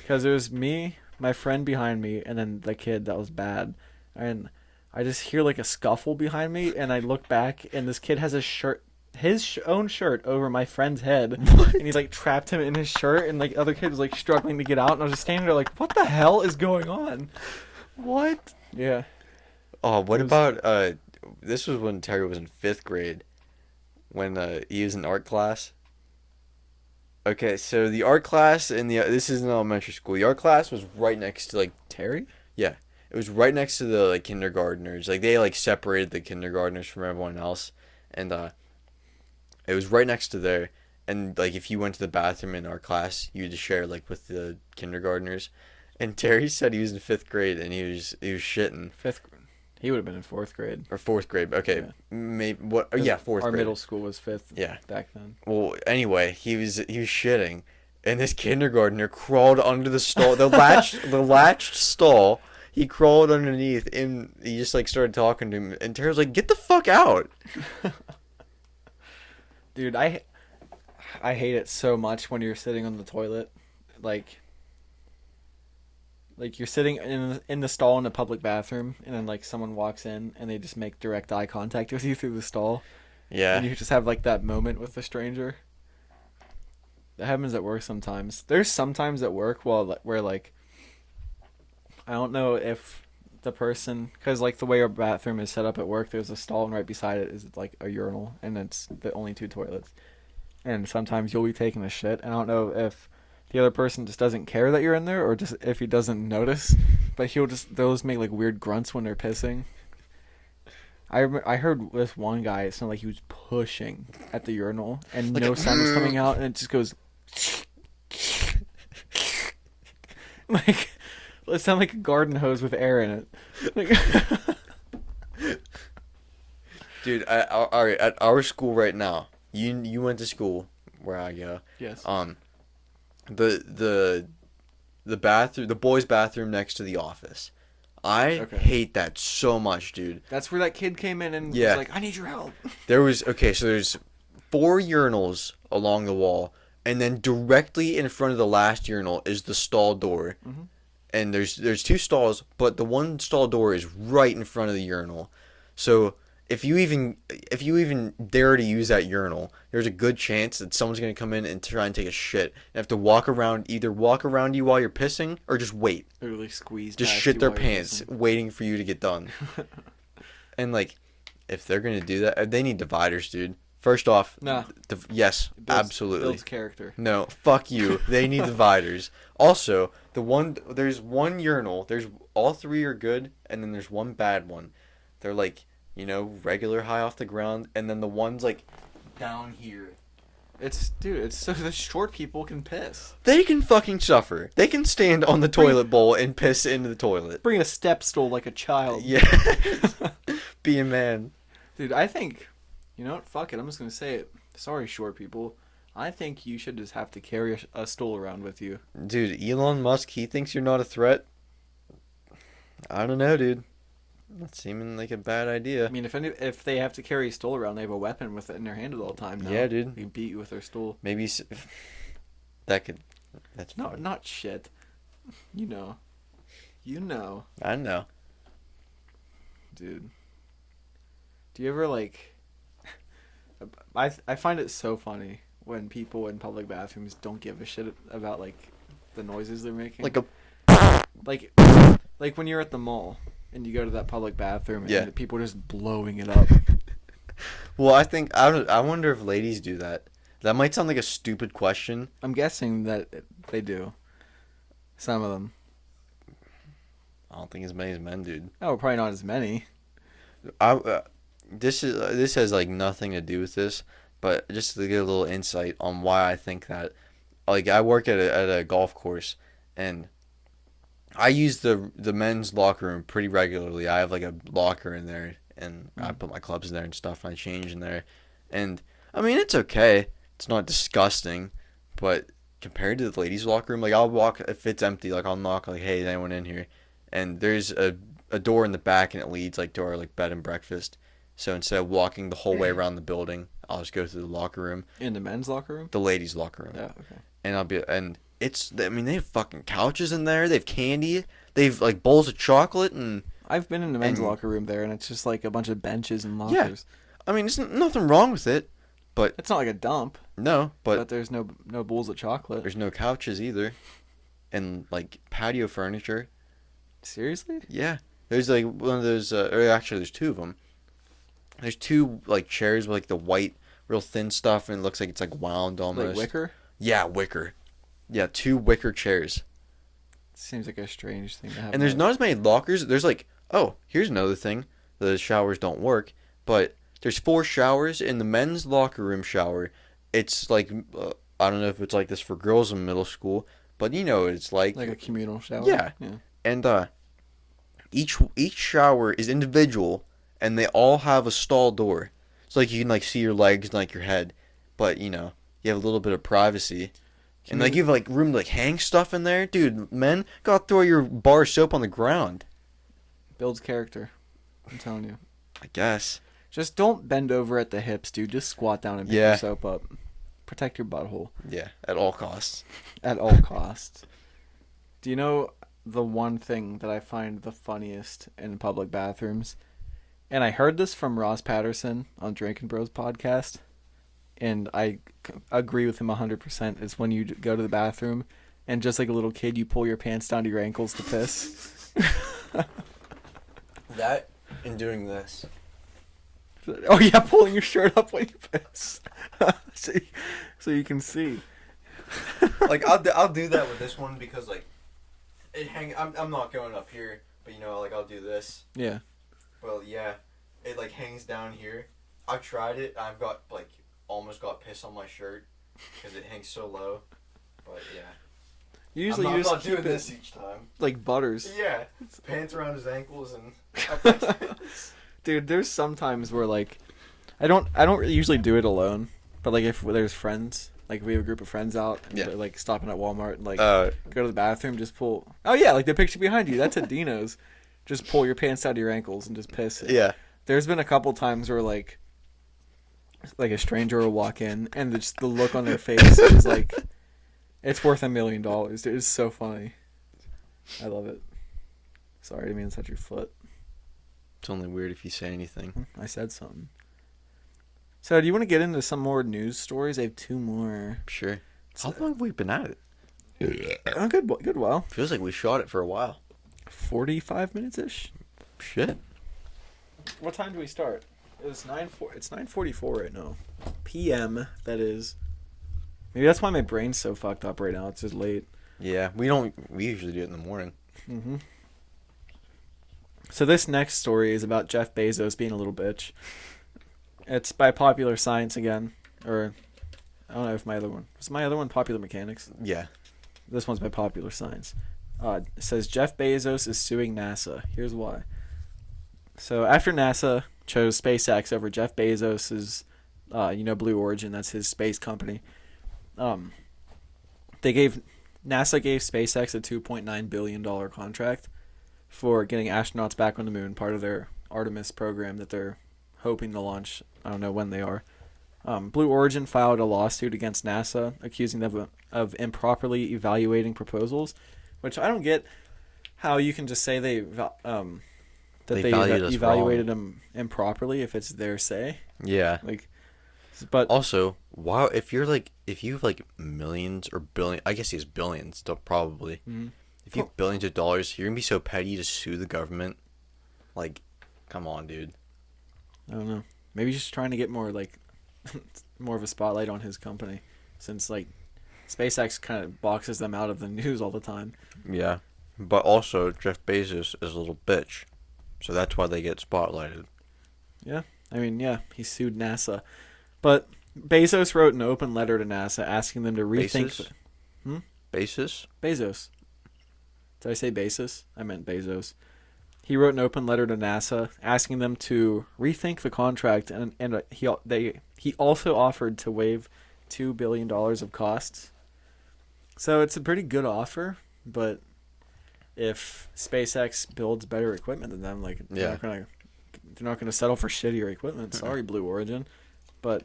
because it was me, my friend behind me, and then the kid that was bad, and I just hear like a scuffle behind me, and I look back, and this kid has his own shirt over my friend's head, and he's like trapped him in his shirt, and like the other kid was like struggling to get out, and I was just standing there like, what the hell is going on? What? Yeah. Oh, what It was- about this was when Terry was in 5th grade, when he was in art class. Okay, so the art class this is in elementary school. The art class was right next to like Terry? it was right next to the like kindergartners. Like they like separated the kindergartners from everyone else, and it was right next to there. And like if you went to the bathroom in our class, you had to share like with the kindergartners. And Terry said he was in 5th grade and he was shitting. Fifth. He would have been in fourth grade. Or 4th grade. Okay, Yeah. maybe what? Oh, yeah, 4th Our grade. middle school was fifth. Yeah. Back then. Well, anyway, he was shitting, and this kindergartner crawled under the stall, the latched stall. He crawled underneath, and he just like started talking to him. And Terry was like, "Get the fuck out!" Dude, I hate it so much when you're sitting on the toilet, like you're sitting in the stall in a public bathroom, and then like someone walks in and they just make direct eye contact with you through the stall, Yeah. and you just have like that moment with the stranger. That happens at work sometimes. There's sometimes at work where like I don't know if the person, because like the way our bathroom is set up at work, there's a stall and right beside it is like a urinal, and it's the only two toilets. And sometimes you'll be taking a shit, and I don't know if the other person just doesn't care that you're in there, or just if he doesn't notice, but they'll just make like weird grunts when they're pissing. I heard this one guy, it sounded like he was pushing at the urinal, and Like no a- sound was coming out, and it just goes like, it sounded like a garden hose with air in it. Like, Dude, all right, at our school right now, you went to school where I go. yes. The bathroom, the boys' bathroom next to the office. I Okay. hate that so much, dude. That's where that kid came in and Yeah. was like, I need your help. There's 4 urinals along the wall, and then directly in front of the last urinal is the stall door. Mm-hmm. And there's 2 stalls, but the one stall door is right in front of the urinal. So if you even dare to use that urinal, there's a good chance that someone's gonna come in and try and take a shit and have to walk around you while you're pissing, or just wait. Literally squeeze. Just past shit you their while you're pants, pissing. waiting for you to get done. And like, if they're gonna do that, they need dividers, dude. First off, No. Yes, It builds, absolutely. builds character. No, fuck you. They need dividers. Also, there's one urinal. There's all 3 are good, and then there's one bad one. They're like, regular high off the ground, and then the one's like down here. It's so the short people can piss. They can fucking suffer. They can stand on the toilet bowl and piss into the toilet. Bring a step stool like a child. Yeah. Be a man. Dude, I think, you know what? Fuck it. I'm just gonna say it. Sorry, short people. I think you should just have to carry a stool around with you. Dude, Elon Musk, he thinks you're not a threat. I don't know, dude. That's seeming like a bad idea. I mean, if they have to carry a stool around, they have a weapon with it in their hand at all time now. Yeah, dude. They can beat you with their stool. Maybe that's No, fine. not shit. You know. I know. Dude. Do you ever, like... I find it so funny when people in public bathrooms don't give a shit about, like, the noises they're making. Like a Like when you're at the mall and you go to that public bathroom and Yeah. people are just blowing it up. Well, I wonder if ladies do that. That might sound like a stupid question. I'm guessing that they do. Some of them. I don't think as many as men, dude. Oh, probably not as many. This has like nothing to do with this, but just to get a little insight on why I think that. Like, I work at a golf course, and I use the men's locker room pretty regularly. I have like a locker in there, and I put my clubs in there and stuff, and I change in there. And I mean, it's okay. It's not disgusting, but compared to the ladies' locker room, like, I'll walk, if it's empty, like, I'll knock, like, hey, is anyone in here? And there's a door in the back, and it leads like to our like bed and breakfast. So instead of walking the whole way around the building, I'll just go through the locker room, In the men's locker room? the ladies' locker room. Yeah, okay. And I mean, they have fucking couches in there. They have candy. They've like bowls of chocolate, and I've been in the men's And- locker room there, and it's just like a bunch of benches and lockers. I mean, there's nothing wrong with it. But It's not like a dump, no, but there's no bowls of chocolate. there's no couches either, and like patio furniture. Seriously? Yeah, there's like one of those. Or actually, there's 2 of them. There's 2 like chairs with like the white, real thin stuff, and it looks like it's like wound almost. Like wicker? Yeah, wicker. Yeah, 2 wicker chairs. Seems like a strange thing to have. And there's not as many lockers. There's like, oh, here's another thing. The showers don't work, but there's 4 showers in the men's locker room shower. It's like, I don't know if it's like this for girls in middle school, but you know what it's like. Like a communal shower? Yeah. And each shower is individual, and they all have a stall door. So like you can like see your legs and like your head, but you know, you have a little bit of privacy. And like you have like room to like hang stuff in there. Dude, men, gotta throw your bar of soap on the ground. Builds character. I'm telling you. I guess. Just don't bend over at the hips, dude. Just squat down and pick Yeah. your soap up. Protect your butthole Yeah, at all costs. at all costs. Do you know the one thing that I find the funniest in public bathrooms? And I heard this from Ross Patterson on Drinking Bros podcast, and I agree with him 100%. Is when you go to the bathroom, and just like a little kid, you pull your pants down to your ankles to piss. That and doing this. Oh yeah, pulling your shirt up when you piss, so you can see. Like I'll do that with this one because like I'm not going up here, but you know, like I'll do this. Yeah. Well, yeah, it like hangs down here. I've tried it. I've got like almost got piss on my shirt because it hangs so low. But yeah, Usually I'm you not just keep doing it this each time. like butters. Yeah, pants around his ankles and. Dude, there's sometimes where like I don't really usually do it alone, but like if there's friends, like we have a group of friends out and Yeah. they're like stopping at Walmart and like Uh, go to the bathroom, just pull. Oh yeah, like the picture behind you, that's at Dino's. Just pull your pants out of your ankles and just piss. yeah. There's been a couple times where like like a stranger will walk in and just the look on their face is like, it's worth $1 million. Dude, it's so funny. I love it. Sorry, I didn't mean to touch your foot. It's only weird if you say anything. I said something. So, do you want to get into some more news stories? I have 2 more. Sure. How long have we been at it? Oh, good while. Feels like we shot it for a while. 45 minutes-ish? Shit. What time do we start? It's 9:44 right now. PM, that is. Maybe that's why my brain's so fucked up right now. It's just late. Yeah, we usually do it in the morning. Mm-hmm. So this next story is about Jeff Bezos being a little bitch. It's by Popular Science again. Or, I don't know if my other one... Was my other one Popular Mechanics? Yeah. This one's by Popular Science. It says Jeff Bezos is suing NASA. Here's why. So after NASA chose SpaceX over Jeff Bezos's, Blue Origin, that's his space company. NASA gave SpaceX a $2.9 billion contract for getting astronauts back on the moon, part of their Artemis program that they're hoping to launch. I don't know when they are. Blue Origin filed a lawsuit against NASA, accusing them of improperly evaluating proposals, which I don't get how you can just say they evaluated them improperly if it's their say. Yeah. But also, wow, if you have like millions or billions, I guess he has billions, probably. Mm-hmm. If you have billions of dollars, you're gonna be so petty to sue the government. Like, come on, dude. I don't know. Maybe he's just trying to get more more of a spotlight on his company, since SpaceX kind of boxes them out of the news all the time. Yeah, but also Jeff Bezos is a little bitch, so that's why they get spotlighted. Yeah, I mean, yeah, he sued NASA, but Bezos wrote an open letter to NASA asking them to rethink. Bezos? Bezos. Did I say Bezos? I meant Bezos. He wrote an open letter to NASA asking them to rethink the contract, and he also offered to waive $2 billion of costs. So it's a pretty good offer, but if SpaceX builds better equipment than them, they're not gonna settle for shittier equipment. Sorry, Blue Origin, but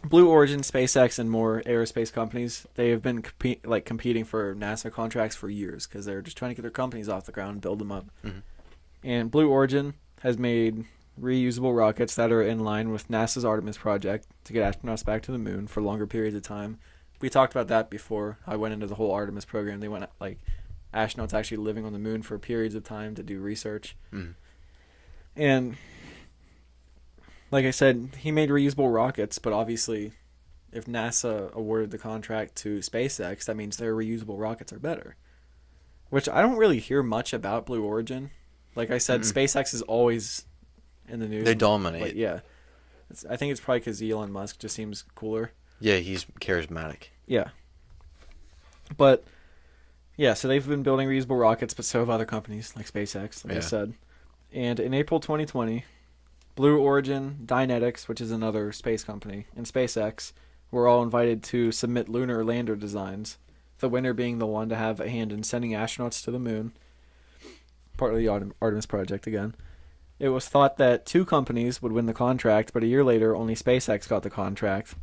Blue Origin, SpaceX, and more aerospace companies, they have been competing for NASA contracts for years because they're just trying to get their companies off the ground and build them up. Mm-hmm. And Blue Origin has made reusable rockets that are in line with NASA's Artemis project to get astronauts back to the moon for longer periods of time. We talked about that before. I went into the whole Artemis program. They went astronauts actually living on the moon for periods of time to do research. Mm-hmm. And like I said, he made reusable rockets, but obviously if NASA awarded the contract to SpaceX, that means their reusable rockets are better. Which I don't really hear much about Blue Origin. Like I said, SpaceX is always in the news. They dominate. Yeah. I think it's probably because Elon Musk just seems cooler. Yeah, he's charismatic. Yeah. But, yeah, so they've been building reusable rockets, but so have other companies like SpaceX, like I said. And in April 2020... Blue Origin, Dynetics, which is another space company, and SpaceX were all invited to submit lunar lander designs, the winner being the one to have a hand in sending astronauts to the moon, part of the Artemis project again. It was thought that 2 companies would win the contract, but a year later, only SpaceX got the contract,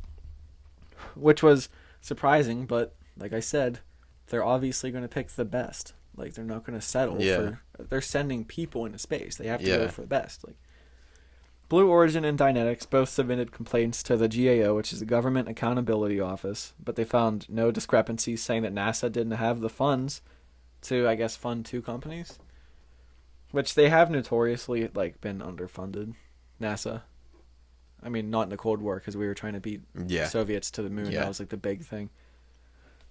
which was surprising, but like I said, they're obviously going to pick the best. They're not going to settle for... They're sending people into space. They have to go for the best. Blue Origin and Dynetics both submitted complaints to the GAO, which is the Government Accountability Office, but they found no discrepancies, saying that NASA didn't have the funds to, I guess, fund 2 companies, which they have notoriously been underfunded. NASA. I mean, not in the Cold War because we were trying to beat Soviets to the moon. That was the big thing.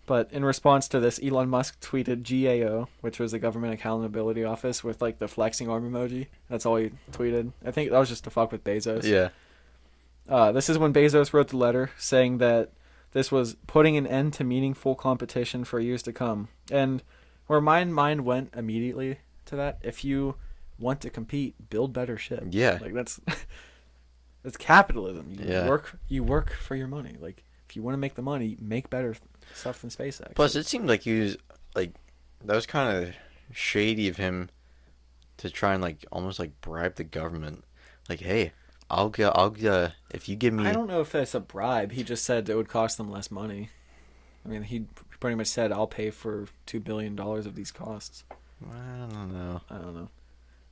But in response to this, Elon Musk tweeted GAO, which was the Government Accountability Office, with the flexing arm emoji. That's all he tweeted. I think that was just to fuck with Bezos. Yeah. This is when Bezos wrote the letter saying that this was putting an end to meaningful competition for years to come. And where my mind went immediately to that, if you want to compete, build better shit. Yeah. That's capitalism. You work for your money. If you want to make the money, make better stuff than SpaceX. Plus, it seemed like he was that was kind of shady of him to try and almost bribe the government. Hey, I'll if you give me. I don't know if that's a bribe. He just said it would cost them less money. I mean, he pretty much said, "I'll pay for $2 billion of these costs." I don't know. I don't know.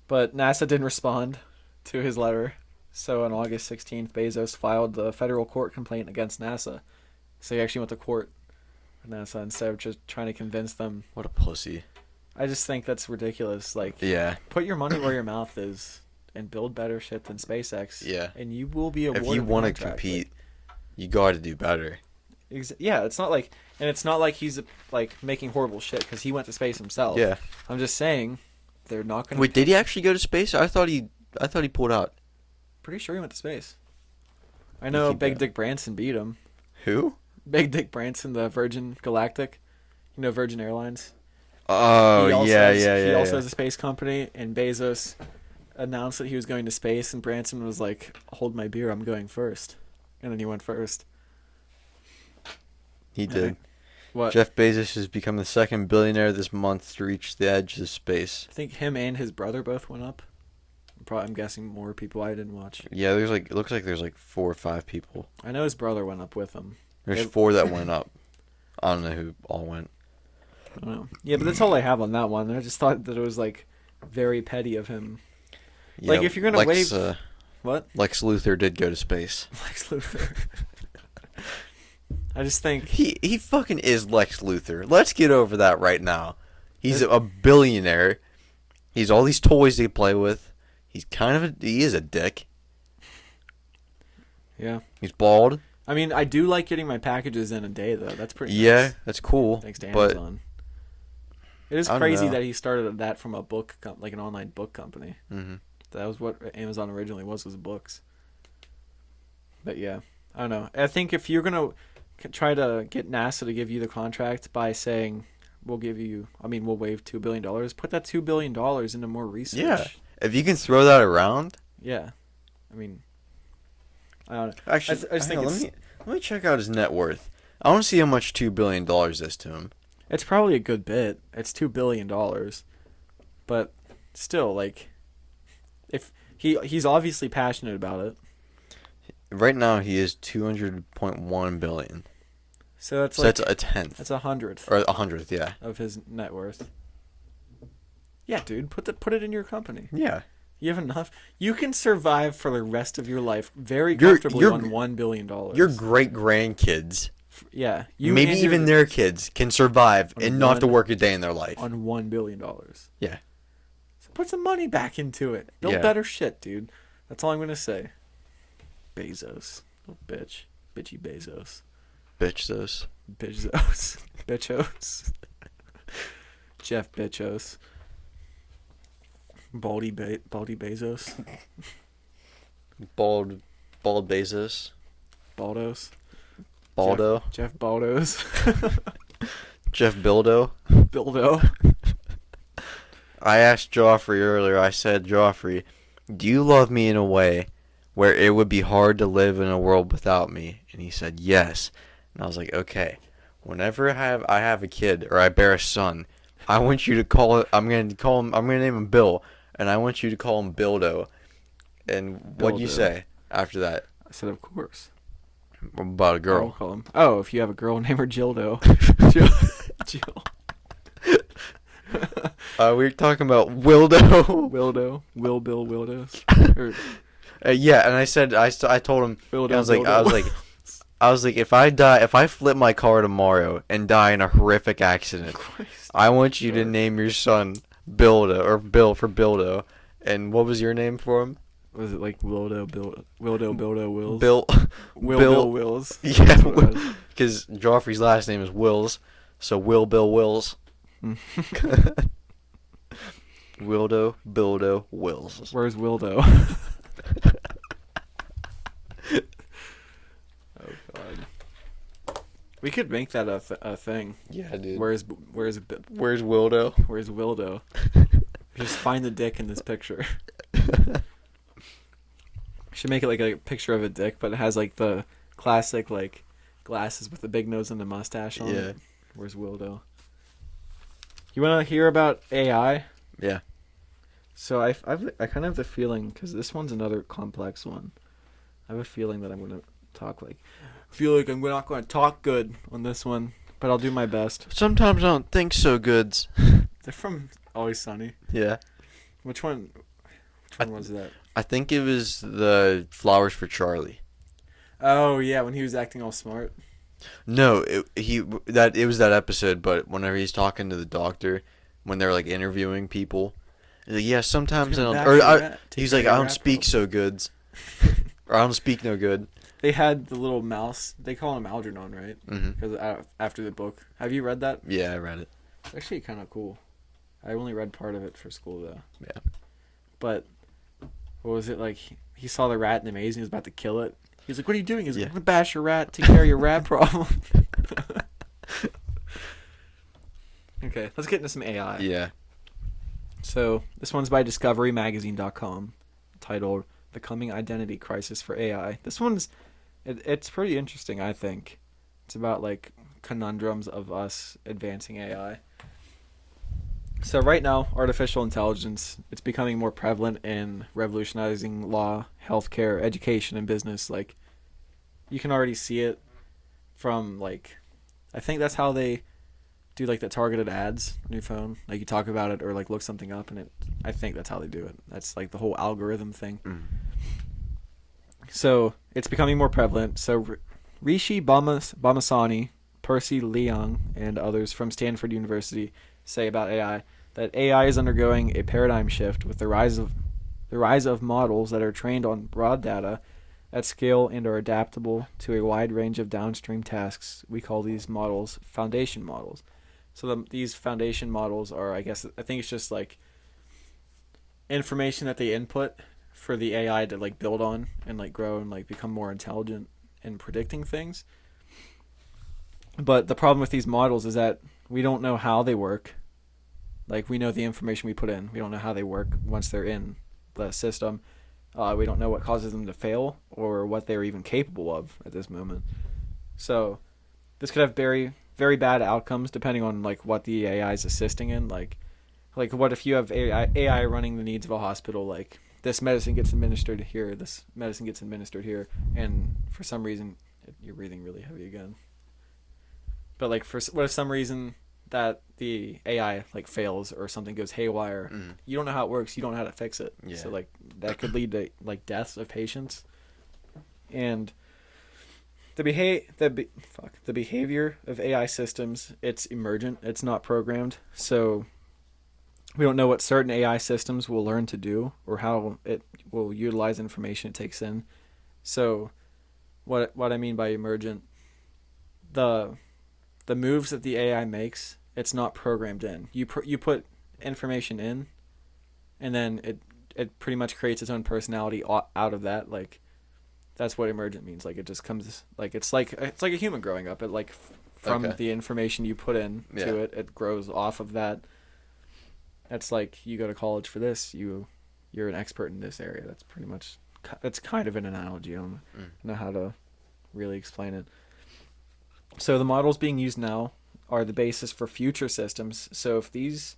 But NASA didn't respond to his letter. So on August 16th, Bezos filed the federal court complaint against NASA. So he actually went to court with NASA instead of just trying to convince them. What a pussy. I just think that's ridiculous. Like, Yeah. put your money where your mouth is and build better shit than SpaceX. Yeah. And you will be awarded. If you want to contract. compete, you got to do better. Yeah, it's not like he's like making horrible shit because he went to space himself. Yeah. I'm just saying, they're not gonna. Wait, did he actually go to space? I thought he pulled out. Pretty sure he went to space. I know Big Dick Branson beat him. Who? Big Dick Branson, the Virgin Galactic, Virgin Airlines. Oh, yeah. He also has a space company, and Bezos announced that he was going to space, and Branson was like, "Hold my beer, I'm going first," and then he went first. He did. What? Jeff Bezos has become the second billionaire this month to reach the edge of space. I think him and his brother both went up. I'm guessing more people I didn't watch. Yeah, it looks like there's 4 or 5 people. I know his brother went up with him. There's 4 that went up. I don't know who all went. I don't know. Yeah, but that's all I have on that one. I just thought that it was like very petty of him. Yeah, Like if you're gonna wave, what? Lex Luthor did go to space. Lex Luthor. I just think he fucking is Lex Luthor. Let's get over that right now. He's a billionaire. He's all these toys they play with. He is a dick. Yeah. He's bald. I mean, I do like getting my packages in a day though. That's pretty. Yeah, nice. that's cool. Thanks to but Amazon. It is I don't crazy know. that he started that from a book, like an online book company. Mm-hmm. That was what Amazon originally was books. But yeah, I don't know. I think if you're gonna try to get NASA to give you the contract by saying we'll waive $2 billion, put that $2 billion into more research. Yeah. If you can throw that around. Yeah. I mean, I don't know. Actually, I just think let me check out his net worth. I want to see how much $2 billion is to him. it's probably a good bit. It's $2 billion. But still, like, if he's obviously passionate about it. Right now, he is 200.1 billion. So that's That's a tenth. That's 100th. Or 100th, yeah. Of his net worth. Yeah, dude, put it in your company. Yeah. You have enough. You can survive for the rest of your life very comfortably on $1 billion. Your great grandkids, yeah, maybe even their kids, can survive and not have to work a day in their life. on $1 billion. Yeah. So put some money back into it. Build better shit, dude. That's all I'm gonna say. Bezos, little bitch, bitchy Bezos, Bezos. Bezos, Bitchos, Jeff Bezos. Baldy Bezos. Bald Bezos. Baldos. Baldo. Jeff Baldos. Jeff Bildo. Bildo. I asked Joffrey earlier, I said, Joffrey, do you love me in a way where it would be hard to live in a world without me? And he said, yes. And I was like, okay, whenever I have a kid or I bear a son, I want you to I'm going to name him Bill. And I want you to call him Bildo. And what'd you say after that? I said, of course. About a girl. I'll call him. Oh, if you have a girl, name her Jildo. Jill. We were talking about Wildo. Wildo. Will Bill Wildos. Or yeah, and I told him. Wildo, I was like, if I flip my car tomorrow and die in a horrific accident, Christ. I want you to name your son Bildo or Bill for Bildo. And what was your name for him? Was it like Wildo Wills? Bill Wills. Yeah, because Joffrey's last name is Wills, so Bill Wills. Wildo, Bildo, Wills. Where's Wildo? Oh God. We could make that a thing. Yeah, dude. Where's Wildo? Where's Wildo? Just find the dick in this picture. Should make it like a picture of a dick, but it has like the classic like glasses with the big nose and the mustache on it. Where's Wildo? You want to hear about AI? Yeah. So I kind of have the feeling, because this one's another complex one. I have a feeling that I'm gonna talk like. I feel like I'm not gonna talk good on this one, but I'll do my best. Sometimes I don't think so, goods. They're from Always Sunny. Yeah. Which one? Which one was that? I think it was the Flowers for Charlie. Oh yeah, when he was acting all smart. No, it was that episode. But whenever he's talking to the doctor, when they're like interviewing people, he's like, yeah, sometimes I don't. He's like, I don't speak so goods, or I don't speak no good. They had the little mouse. They call him Algernon, right? Mm-hmm. Because after the book, have you read that? Yeah, I read it. It's actually kind of cool. I only read part of it for school though. Yeah. But what was it like? He saw the rat in the maze and he was about to kill it. He was like, "What are you doing?" He's like, "I'm gonna bash your rat, take care of your rat problem." Okay, let's get into some AI. Yeah. So this one's by DiscoveryMagazine.com, titled "The Coming Identity Crisis for AI." This one's it's pretty interesting, I think. It's about like conundrums of us advancing AI. So right now, artificial intelligence, it's becoming more prevalent in revolutionizing law, healthcare, education, and business. Like, you can already see it from, like, I think that's how they do, like, the targeted ads on your phone. Like, you talk about it or, like, look something up, and I think that's how they do it. That's, like, the whole algorithm thing. Mm. So, it's becoming more prevalent. So, Rishi Bamasani, Percy Leung, and others from Stanford University say about AI that AI is undergoing a paradigm shift with the rise of models that are trained on broad data at scale and are adaptable to a wide range of downstream tasks. We call these models foundation models. So these foundation models are, I think it's just like information that they input for the AI to like build on and like grow and like become more intelligent in predicting things. But the problem with these models is that we don't know how they work. Like, we know the information we put in. We don't know how they work once they're in the system. We don't know what causes them to fail or what they're even capable of at this moment. So this could have very, very bad outcomes depending on like what the AI is assisting in. Like what if you have AI running the needs of a hospital? Like, this medicine gets administered here, this medicine gets administered here, and for some reason, you're breathing really heavy again. But like, what if some reason that the AI like fails or something goes haywire? You don't know how it works. You don't know how to fix it. Yeah. So like that could lead to like deaths of patients. And the behavior of AI systems, it's emergent. It's not programmed. So we don't know what certain AI systems will learn to do or how it will utilize information it takes in. So what I mean by emergent, the moves that the AI makes, it's not programmed in. You put information in, and then it pretty much creates its own personality out of that. Like, that's what emergent means. Like, it just comes like it's like a human growing up. It like from the information you put in to it grows off of that. That's like, you go to college for this, you're an expert in this area. That's pretty much, that's kind of an analogy. I don't know how to really explain it. So the models being used now are the basis for future systems. So if these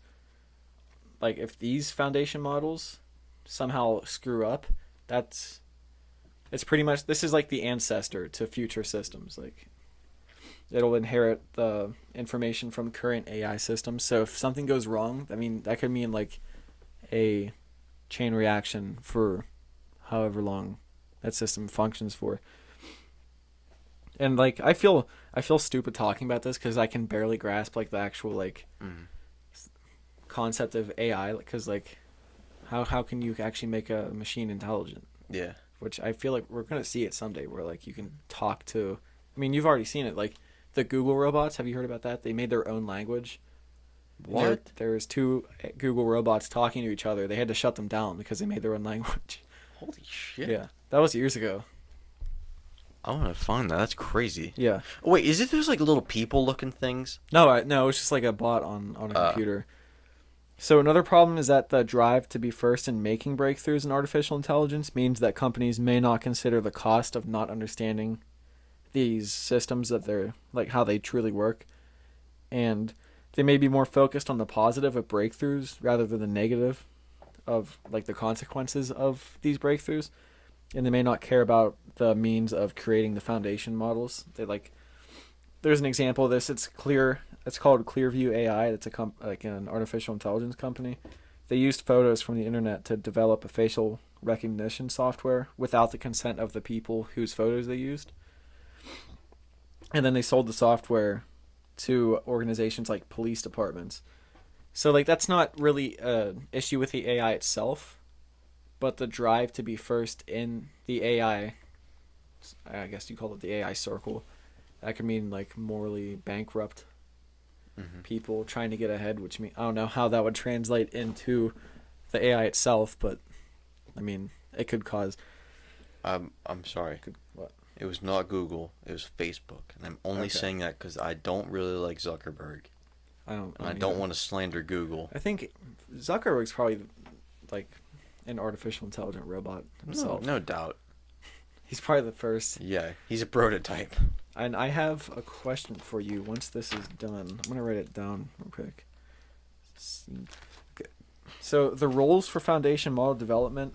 foundation models somehow screw up, it's pretty much, this is like the ancestor to future systems. Like, it'll inherit the information from current AI systems. So if something goes wrong, I mean, that could mean like a chain reaction for however long that system functions for. And like, I feel stupid talking about this because I can barely grasp like the actual like concept of AI. Because like, how can you actually make a machine intelligent? Yeah. Which I feel like we're gonna see it someday, where like you can talk to. I mean, you've already seen it. Like the Google robots. Have you heard about that? They made their own language. What? There's two Google robots talking to each other. They had to shut them down because they made their own language. Holy shit. Yeah, that was years ago. I want to find that. That's crazy. Yeah. Oh, wait, is it those like little people looking things? No, it's just like a bot on a computer. So another problem is that the drive to be first in making breakthroughs in artificial intelligence means that companies may not consider the cost of not understanding these systems, that they're like how they truly work, and they may be more focused on the positive of breakthroughs rather than the negative of like the consequences of these breakthroughs. and they may not care about the means of creating the foundation models. They like there's an example of this. It's called Clearview AI. It's like an artificial intelligence company. They used photos from the internet to develop a facial recognition software without the consent of the people whose photos they used. And then they sold the software to organizations like police departments. So like that's not really an issue with the AI itself, but the drive to be first in the AI, I guess you call it the AI circle. That could mean like morally bankrupt people trying to get ahead, which mean I don't know how that would translate into the AI itself, but I mean it could cause. I'm sorry. What? It was not Google. It was Facebook, and I'm only saying that because I don't really like Zuckerberg. I don't want to slander Google. I think Zuckerberg's probably like an artificial intelligent robot himself. No doubt. He's probably the first. Yeah, he's a prototype. And I have a question for you. Once this is done, I'm gonna write it down real quick. Okay. So the roles for foundation model development,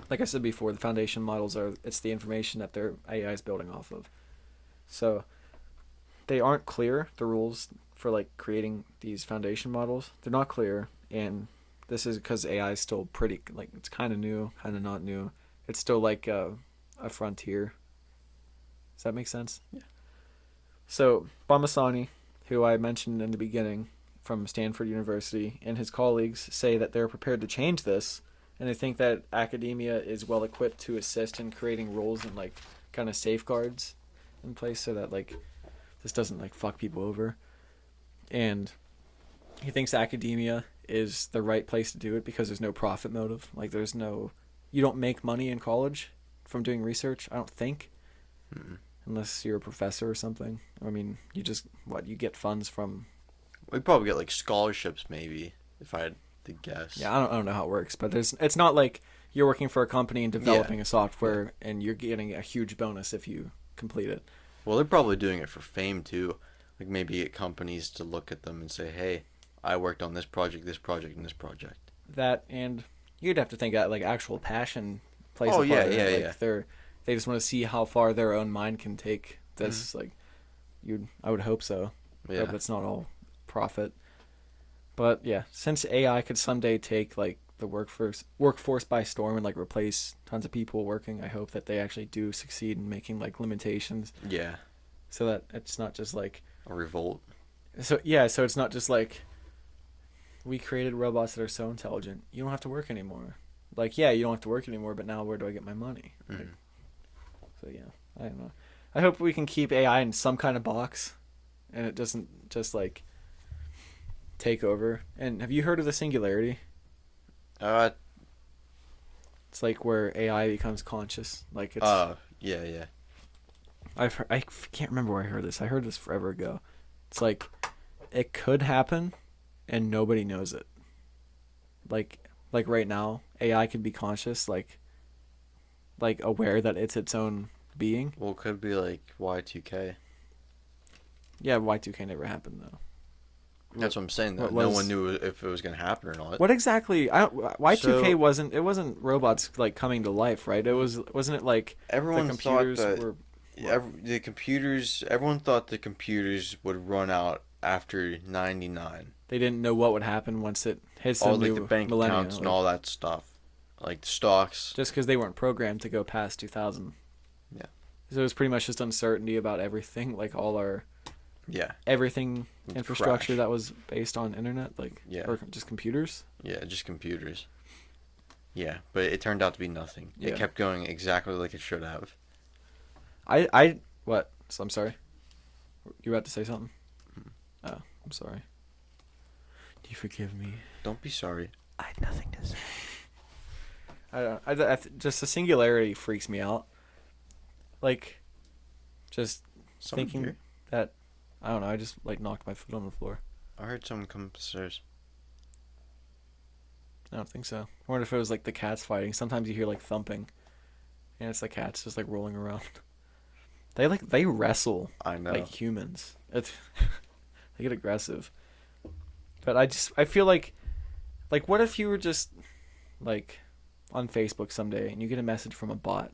like I said before, the foundation models it's the information that their AI is building off of. So they aren't clear, the rules for like creating these foundation models. They're not clear, and this is because AI is still pretty like it's kind of new, kind of not new. It's still like a frontier. Does that make sense? Yeah. So Bamasani, who I mentioned in the beginning from Stanford University, and his colleagues say that they're prepared to change this, and they think that academia is well equipped to assist in creating rules and like kind of safeguards in place so that like this doesn't like fuck people over. And he thinks academia is the right place to do it because there's no profit motive. Like you don't make money in college from doing research, I don't think. Mm-mm. Unless you're a professor or something. I mean, you get funds from. We'd probably get like scholarships, maybe, if I had to guess. Yeah, I don't know how it works, but it's not like you're working for a company and developing a software and you're getting a huge bonus if you complete it. Well, they're probably doing it for fame too. Like maybe get companies to look at them and say, "Hey, I worked on this project, and this project." That, and you'd have to think that like actual passion plays a part. Yeah. They just want to see how far their own mind can take this. Like, I would hope so. Yeah. I hope it's not all profit. But yeah, since AI could someday take like the workforce by storm and like replace tons of people working, I hope that they actually do succeed in making like limitations. Yeah. So that it's not just like A revolt. so it's not just like we created robots that are so intelligent. You don't have to work anymore. Like, yeah, you don't have to work anymore, but now where do I get my money? Like, so yeah, I don't know. I hope we can keep AI in some kind of box, and it doesn't just like take over. And have you heard of the singularity? Uh. It's like where AI becomes conscious. Like it's. Yeah. I can't remember where I heard this. I heard this forever ago. It's like it could happen, and nobody knows it. Like right now, AI could be conscious, like aware that it's its own being. Well, it could be like Y2K. Yeah, Y2K never happened though. That's what I'm saying. No one knew if it was going to happen or not. What exactly? Y2K wasn't robots like coming to life, right? Wasn't it like everyone the computers thought that were everyone thought the computers would run out after 99. They didn't know what would happen once it hits the new the bank millennium, accounts and all that stuff, like the stocks. Just because they weren't programmed to go past 2000. Yeah. So it was pretty much just uncertainty about everything, like all our everything infrastructure crash. that was based on internet, like or just computers. Yeah, just computers. Yeah, but it turned out to be nothing. Yeah. It kept going exactly like it should have. What? So I'm sorry. You about to say something? Oh, I'm sorry. Do you forgive me? Don't be sorry. I had nothing to say. I don't. Just the singularity freaks me out. Like, just thinking that. I don't know. I just like knocked my foot on the floor. I heard someone come up the stairs. I don't think so. I wonder if it was like the cats fighting. Sometimes you hear like thumping, and it's the cats just like rolling around. They wrestle. I know. Like humans. They get aggressive. But I feel like what if you were just like on Facebook someday and you get a message from a bot,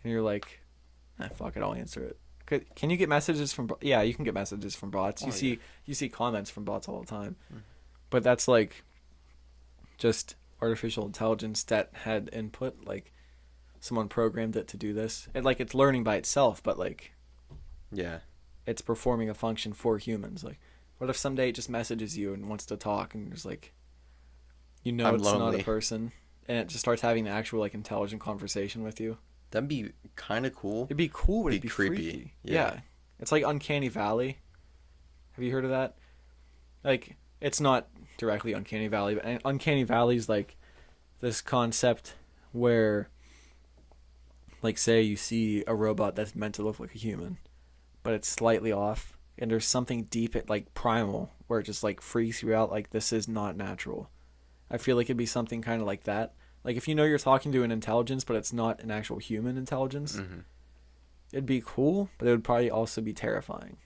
and you're like, fuck it, I'll answer it. Can you get messages from? Yeah, you can get messages from bots. You see comments from bots all the time, but that's like just artificial intelligence that had input. Like someone programmed it to do this, and like it's learning by itself, but like Yeah. it's performing a function for humans. Like, what if someday it just messages you and wants to talk, and there's like, I'm it's lonely. not a person, and it just starts having an actual like intelligent conversation with you. That'd be kind of cool. It'd be cool, but Be it'd be creepy. freaky. Yeah. Yeah. It's like Uncanny Valley. Have you heard of that? Like, it's not directly Uncanny Valley, but Uncanny Valley is like this concept where, like, say you see a robot that's meant to look like a human, but it's slightly off, and there's something deep, like primal, where it just like freaks you out. Like, this is not natural. I feel like it'd be something kind of like that. Like, if you know you're talking to an intelligence, but it's not an actual human intelligence, it'd be cool, but it would probably also be terrifying.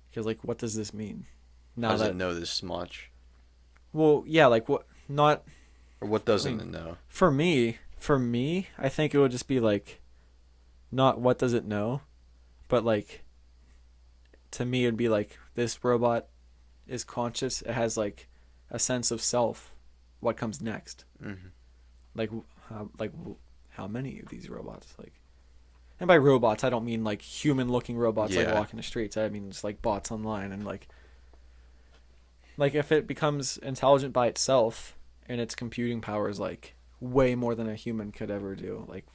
Because, like, what does this mean? How does it know this much? Well, yeah, like, what, not... Or what doesn't it know? For me, I think it would just be, like, not what does it know, but, like, to me, it'd be, like, this robot is conscious, it has, like, a sense of self, what comes next. Like how many of these robots? Like, and by robots, I don't mean like human-looking robots like walking the streets. I mean just like bots online, and like if it becomes intelligent by itself and its computing power is like way more than a human could ever do. Like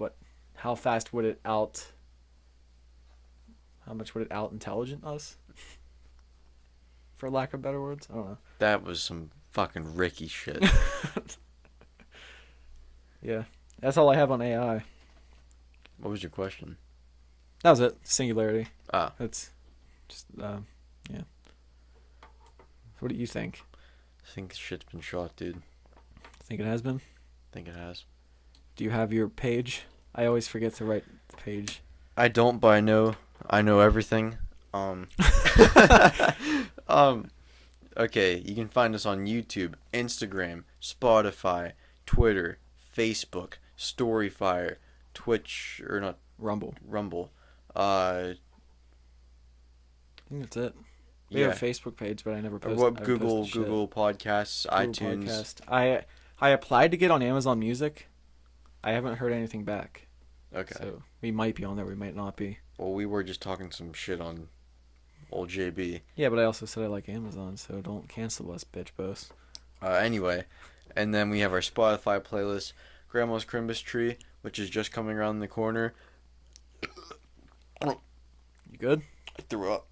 how fast would it out? How much would it out intelligent us? For lack of better words, I don't know. That was some fucking Ricky shit. Yeah, that's all I have on AI. What was your question? That was it. Singularity. Ah. That's just, yeah. What do you think? I think shit's been shot, dude. Think it has been? I think it has. Do you have your page? I always forget to write the page. I don't, but I know everything. Okay, you can find us on YouTube, Instagram, Spotify, Twitter, Facebook, Storyfire, Twitch, or not Rumble. I think that's it. We have a Facebook page, but I never posted. Google Podcasts, iTunes. Podcast. I applied to get on Amazon Music. I haven't heard anything back. Okay. So we might be on there. We might not be. Well, we were just talking some shit on old JB. Yeah, but I also said I like Amazon, so don't cancel us, bitch boss. Anyway, and then we have our Spotify playlist, Grandma's Crimbus Tree, which is just coming around the corner. You good? I threw up.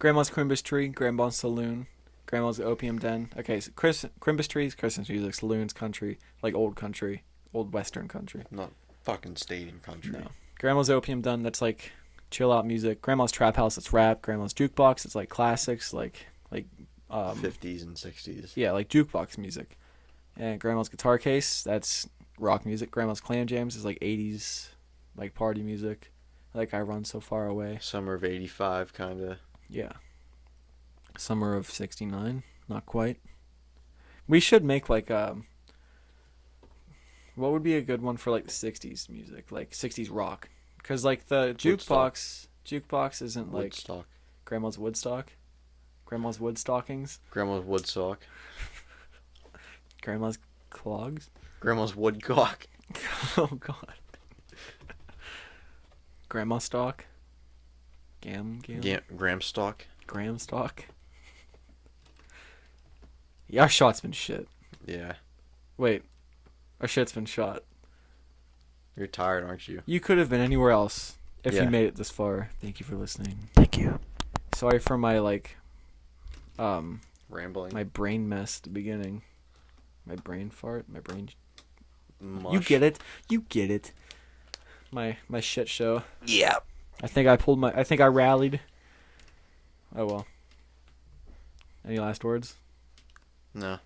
Grandma's Crimbus Tree, Grandma's Saloon, Grandma's Opium Den. Okay, so Crimbus Trees, Christmas music, Saloons, country, like old western country. Not fucking stadium country. No. Grandma's Opium Den, that's like chill out music. Grandma's Trap House, that's rap. Grandma's Jukebox, it's like classics, like 50s and 60s. Yeah, like jukebox music. And Grandma's Guitar Case, that's rock music. Grandma's Clam Jams is like 80s, like party music. Like I Run So Far Away. Summer of 85, kind of. Yeah. Summer of 69, not quite. We should make like what would be a good one for like the 60s music, like 60s rock? Because like the jukebox isn't like Woodstock. Grandma's Woodstock. Grandma's Woodstockings. Grandma's Woodstock. Grandma's Clogs. Grandma's Woodcock. Oh God. Grandma Stock. Gramstock. Graham Stock. Yeah, our shot's been shit. Yeah. Wait. Our shit's been shot. You're tired, aren't you? You could have been anywhere else if Yeah. you made it this far. Thank you for listening. Thank you. Sorry for my Rambling. my brain mess at the beginning. My brain fart. My brain. Mush. You get it. My shit show. Yeah. I think I rallied. Oh well. Any last words? No.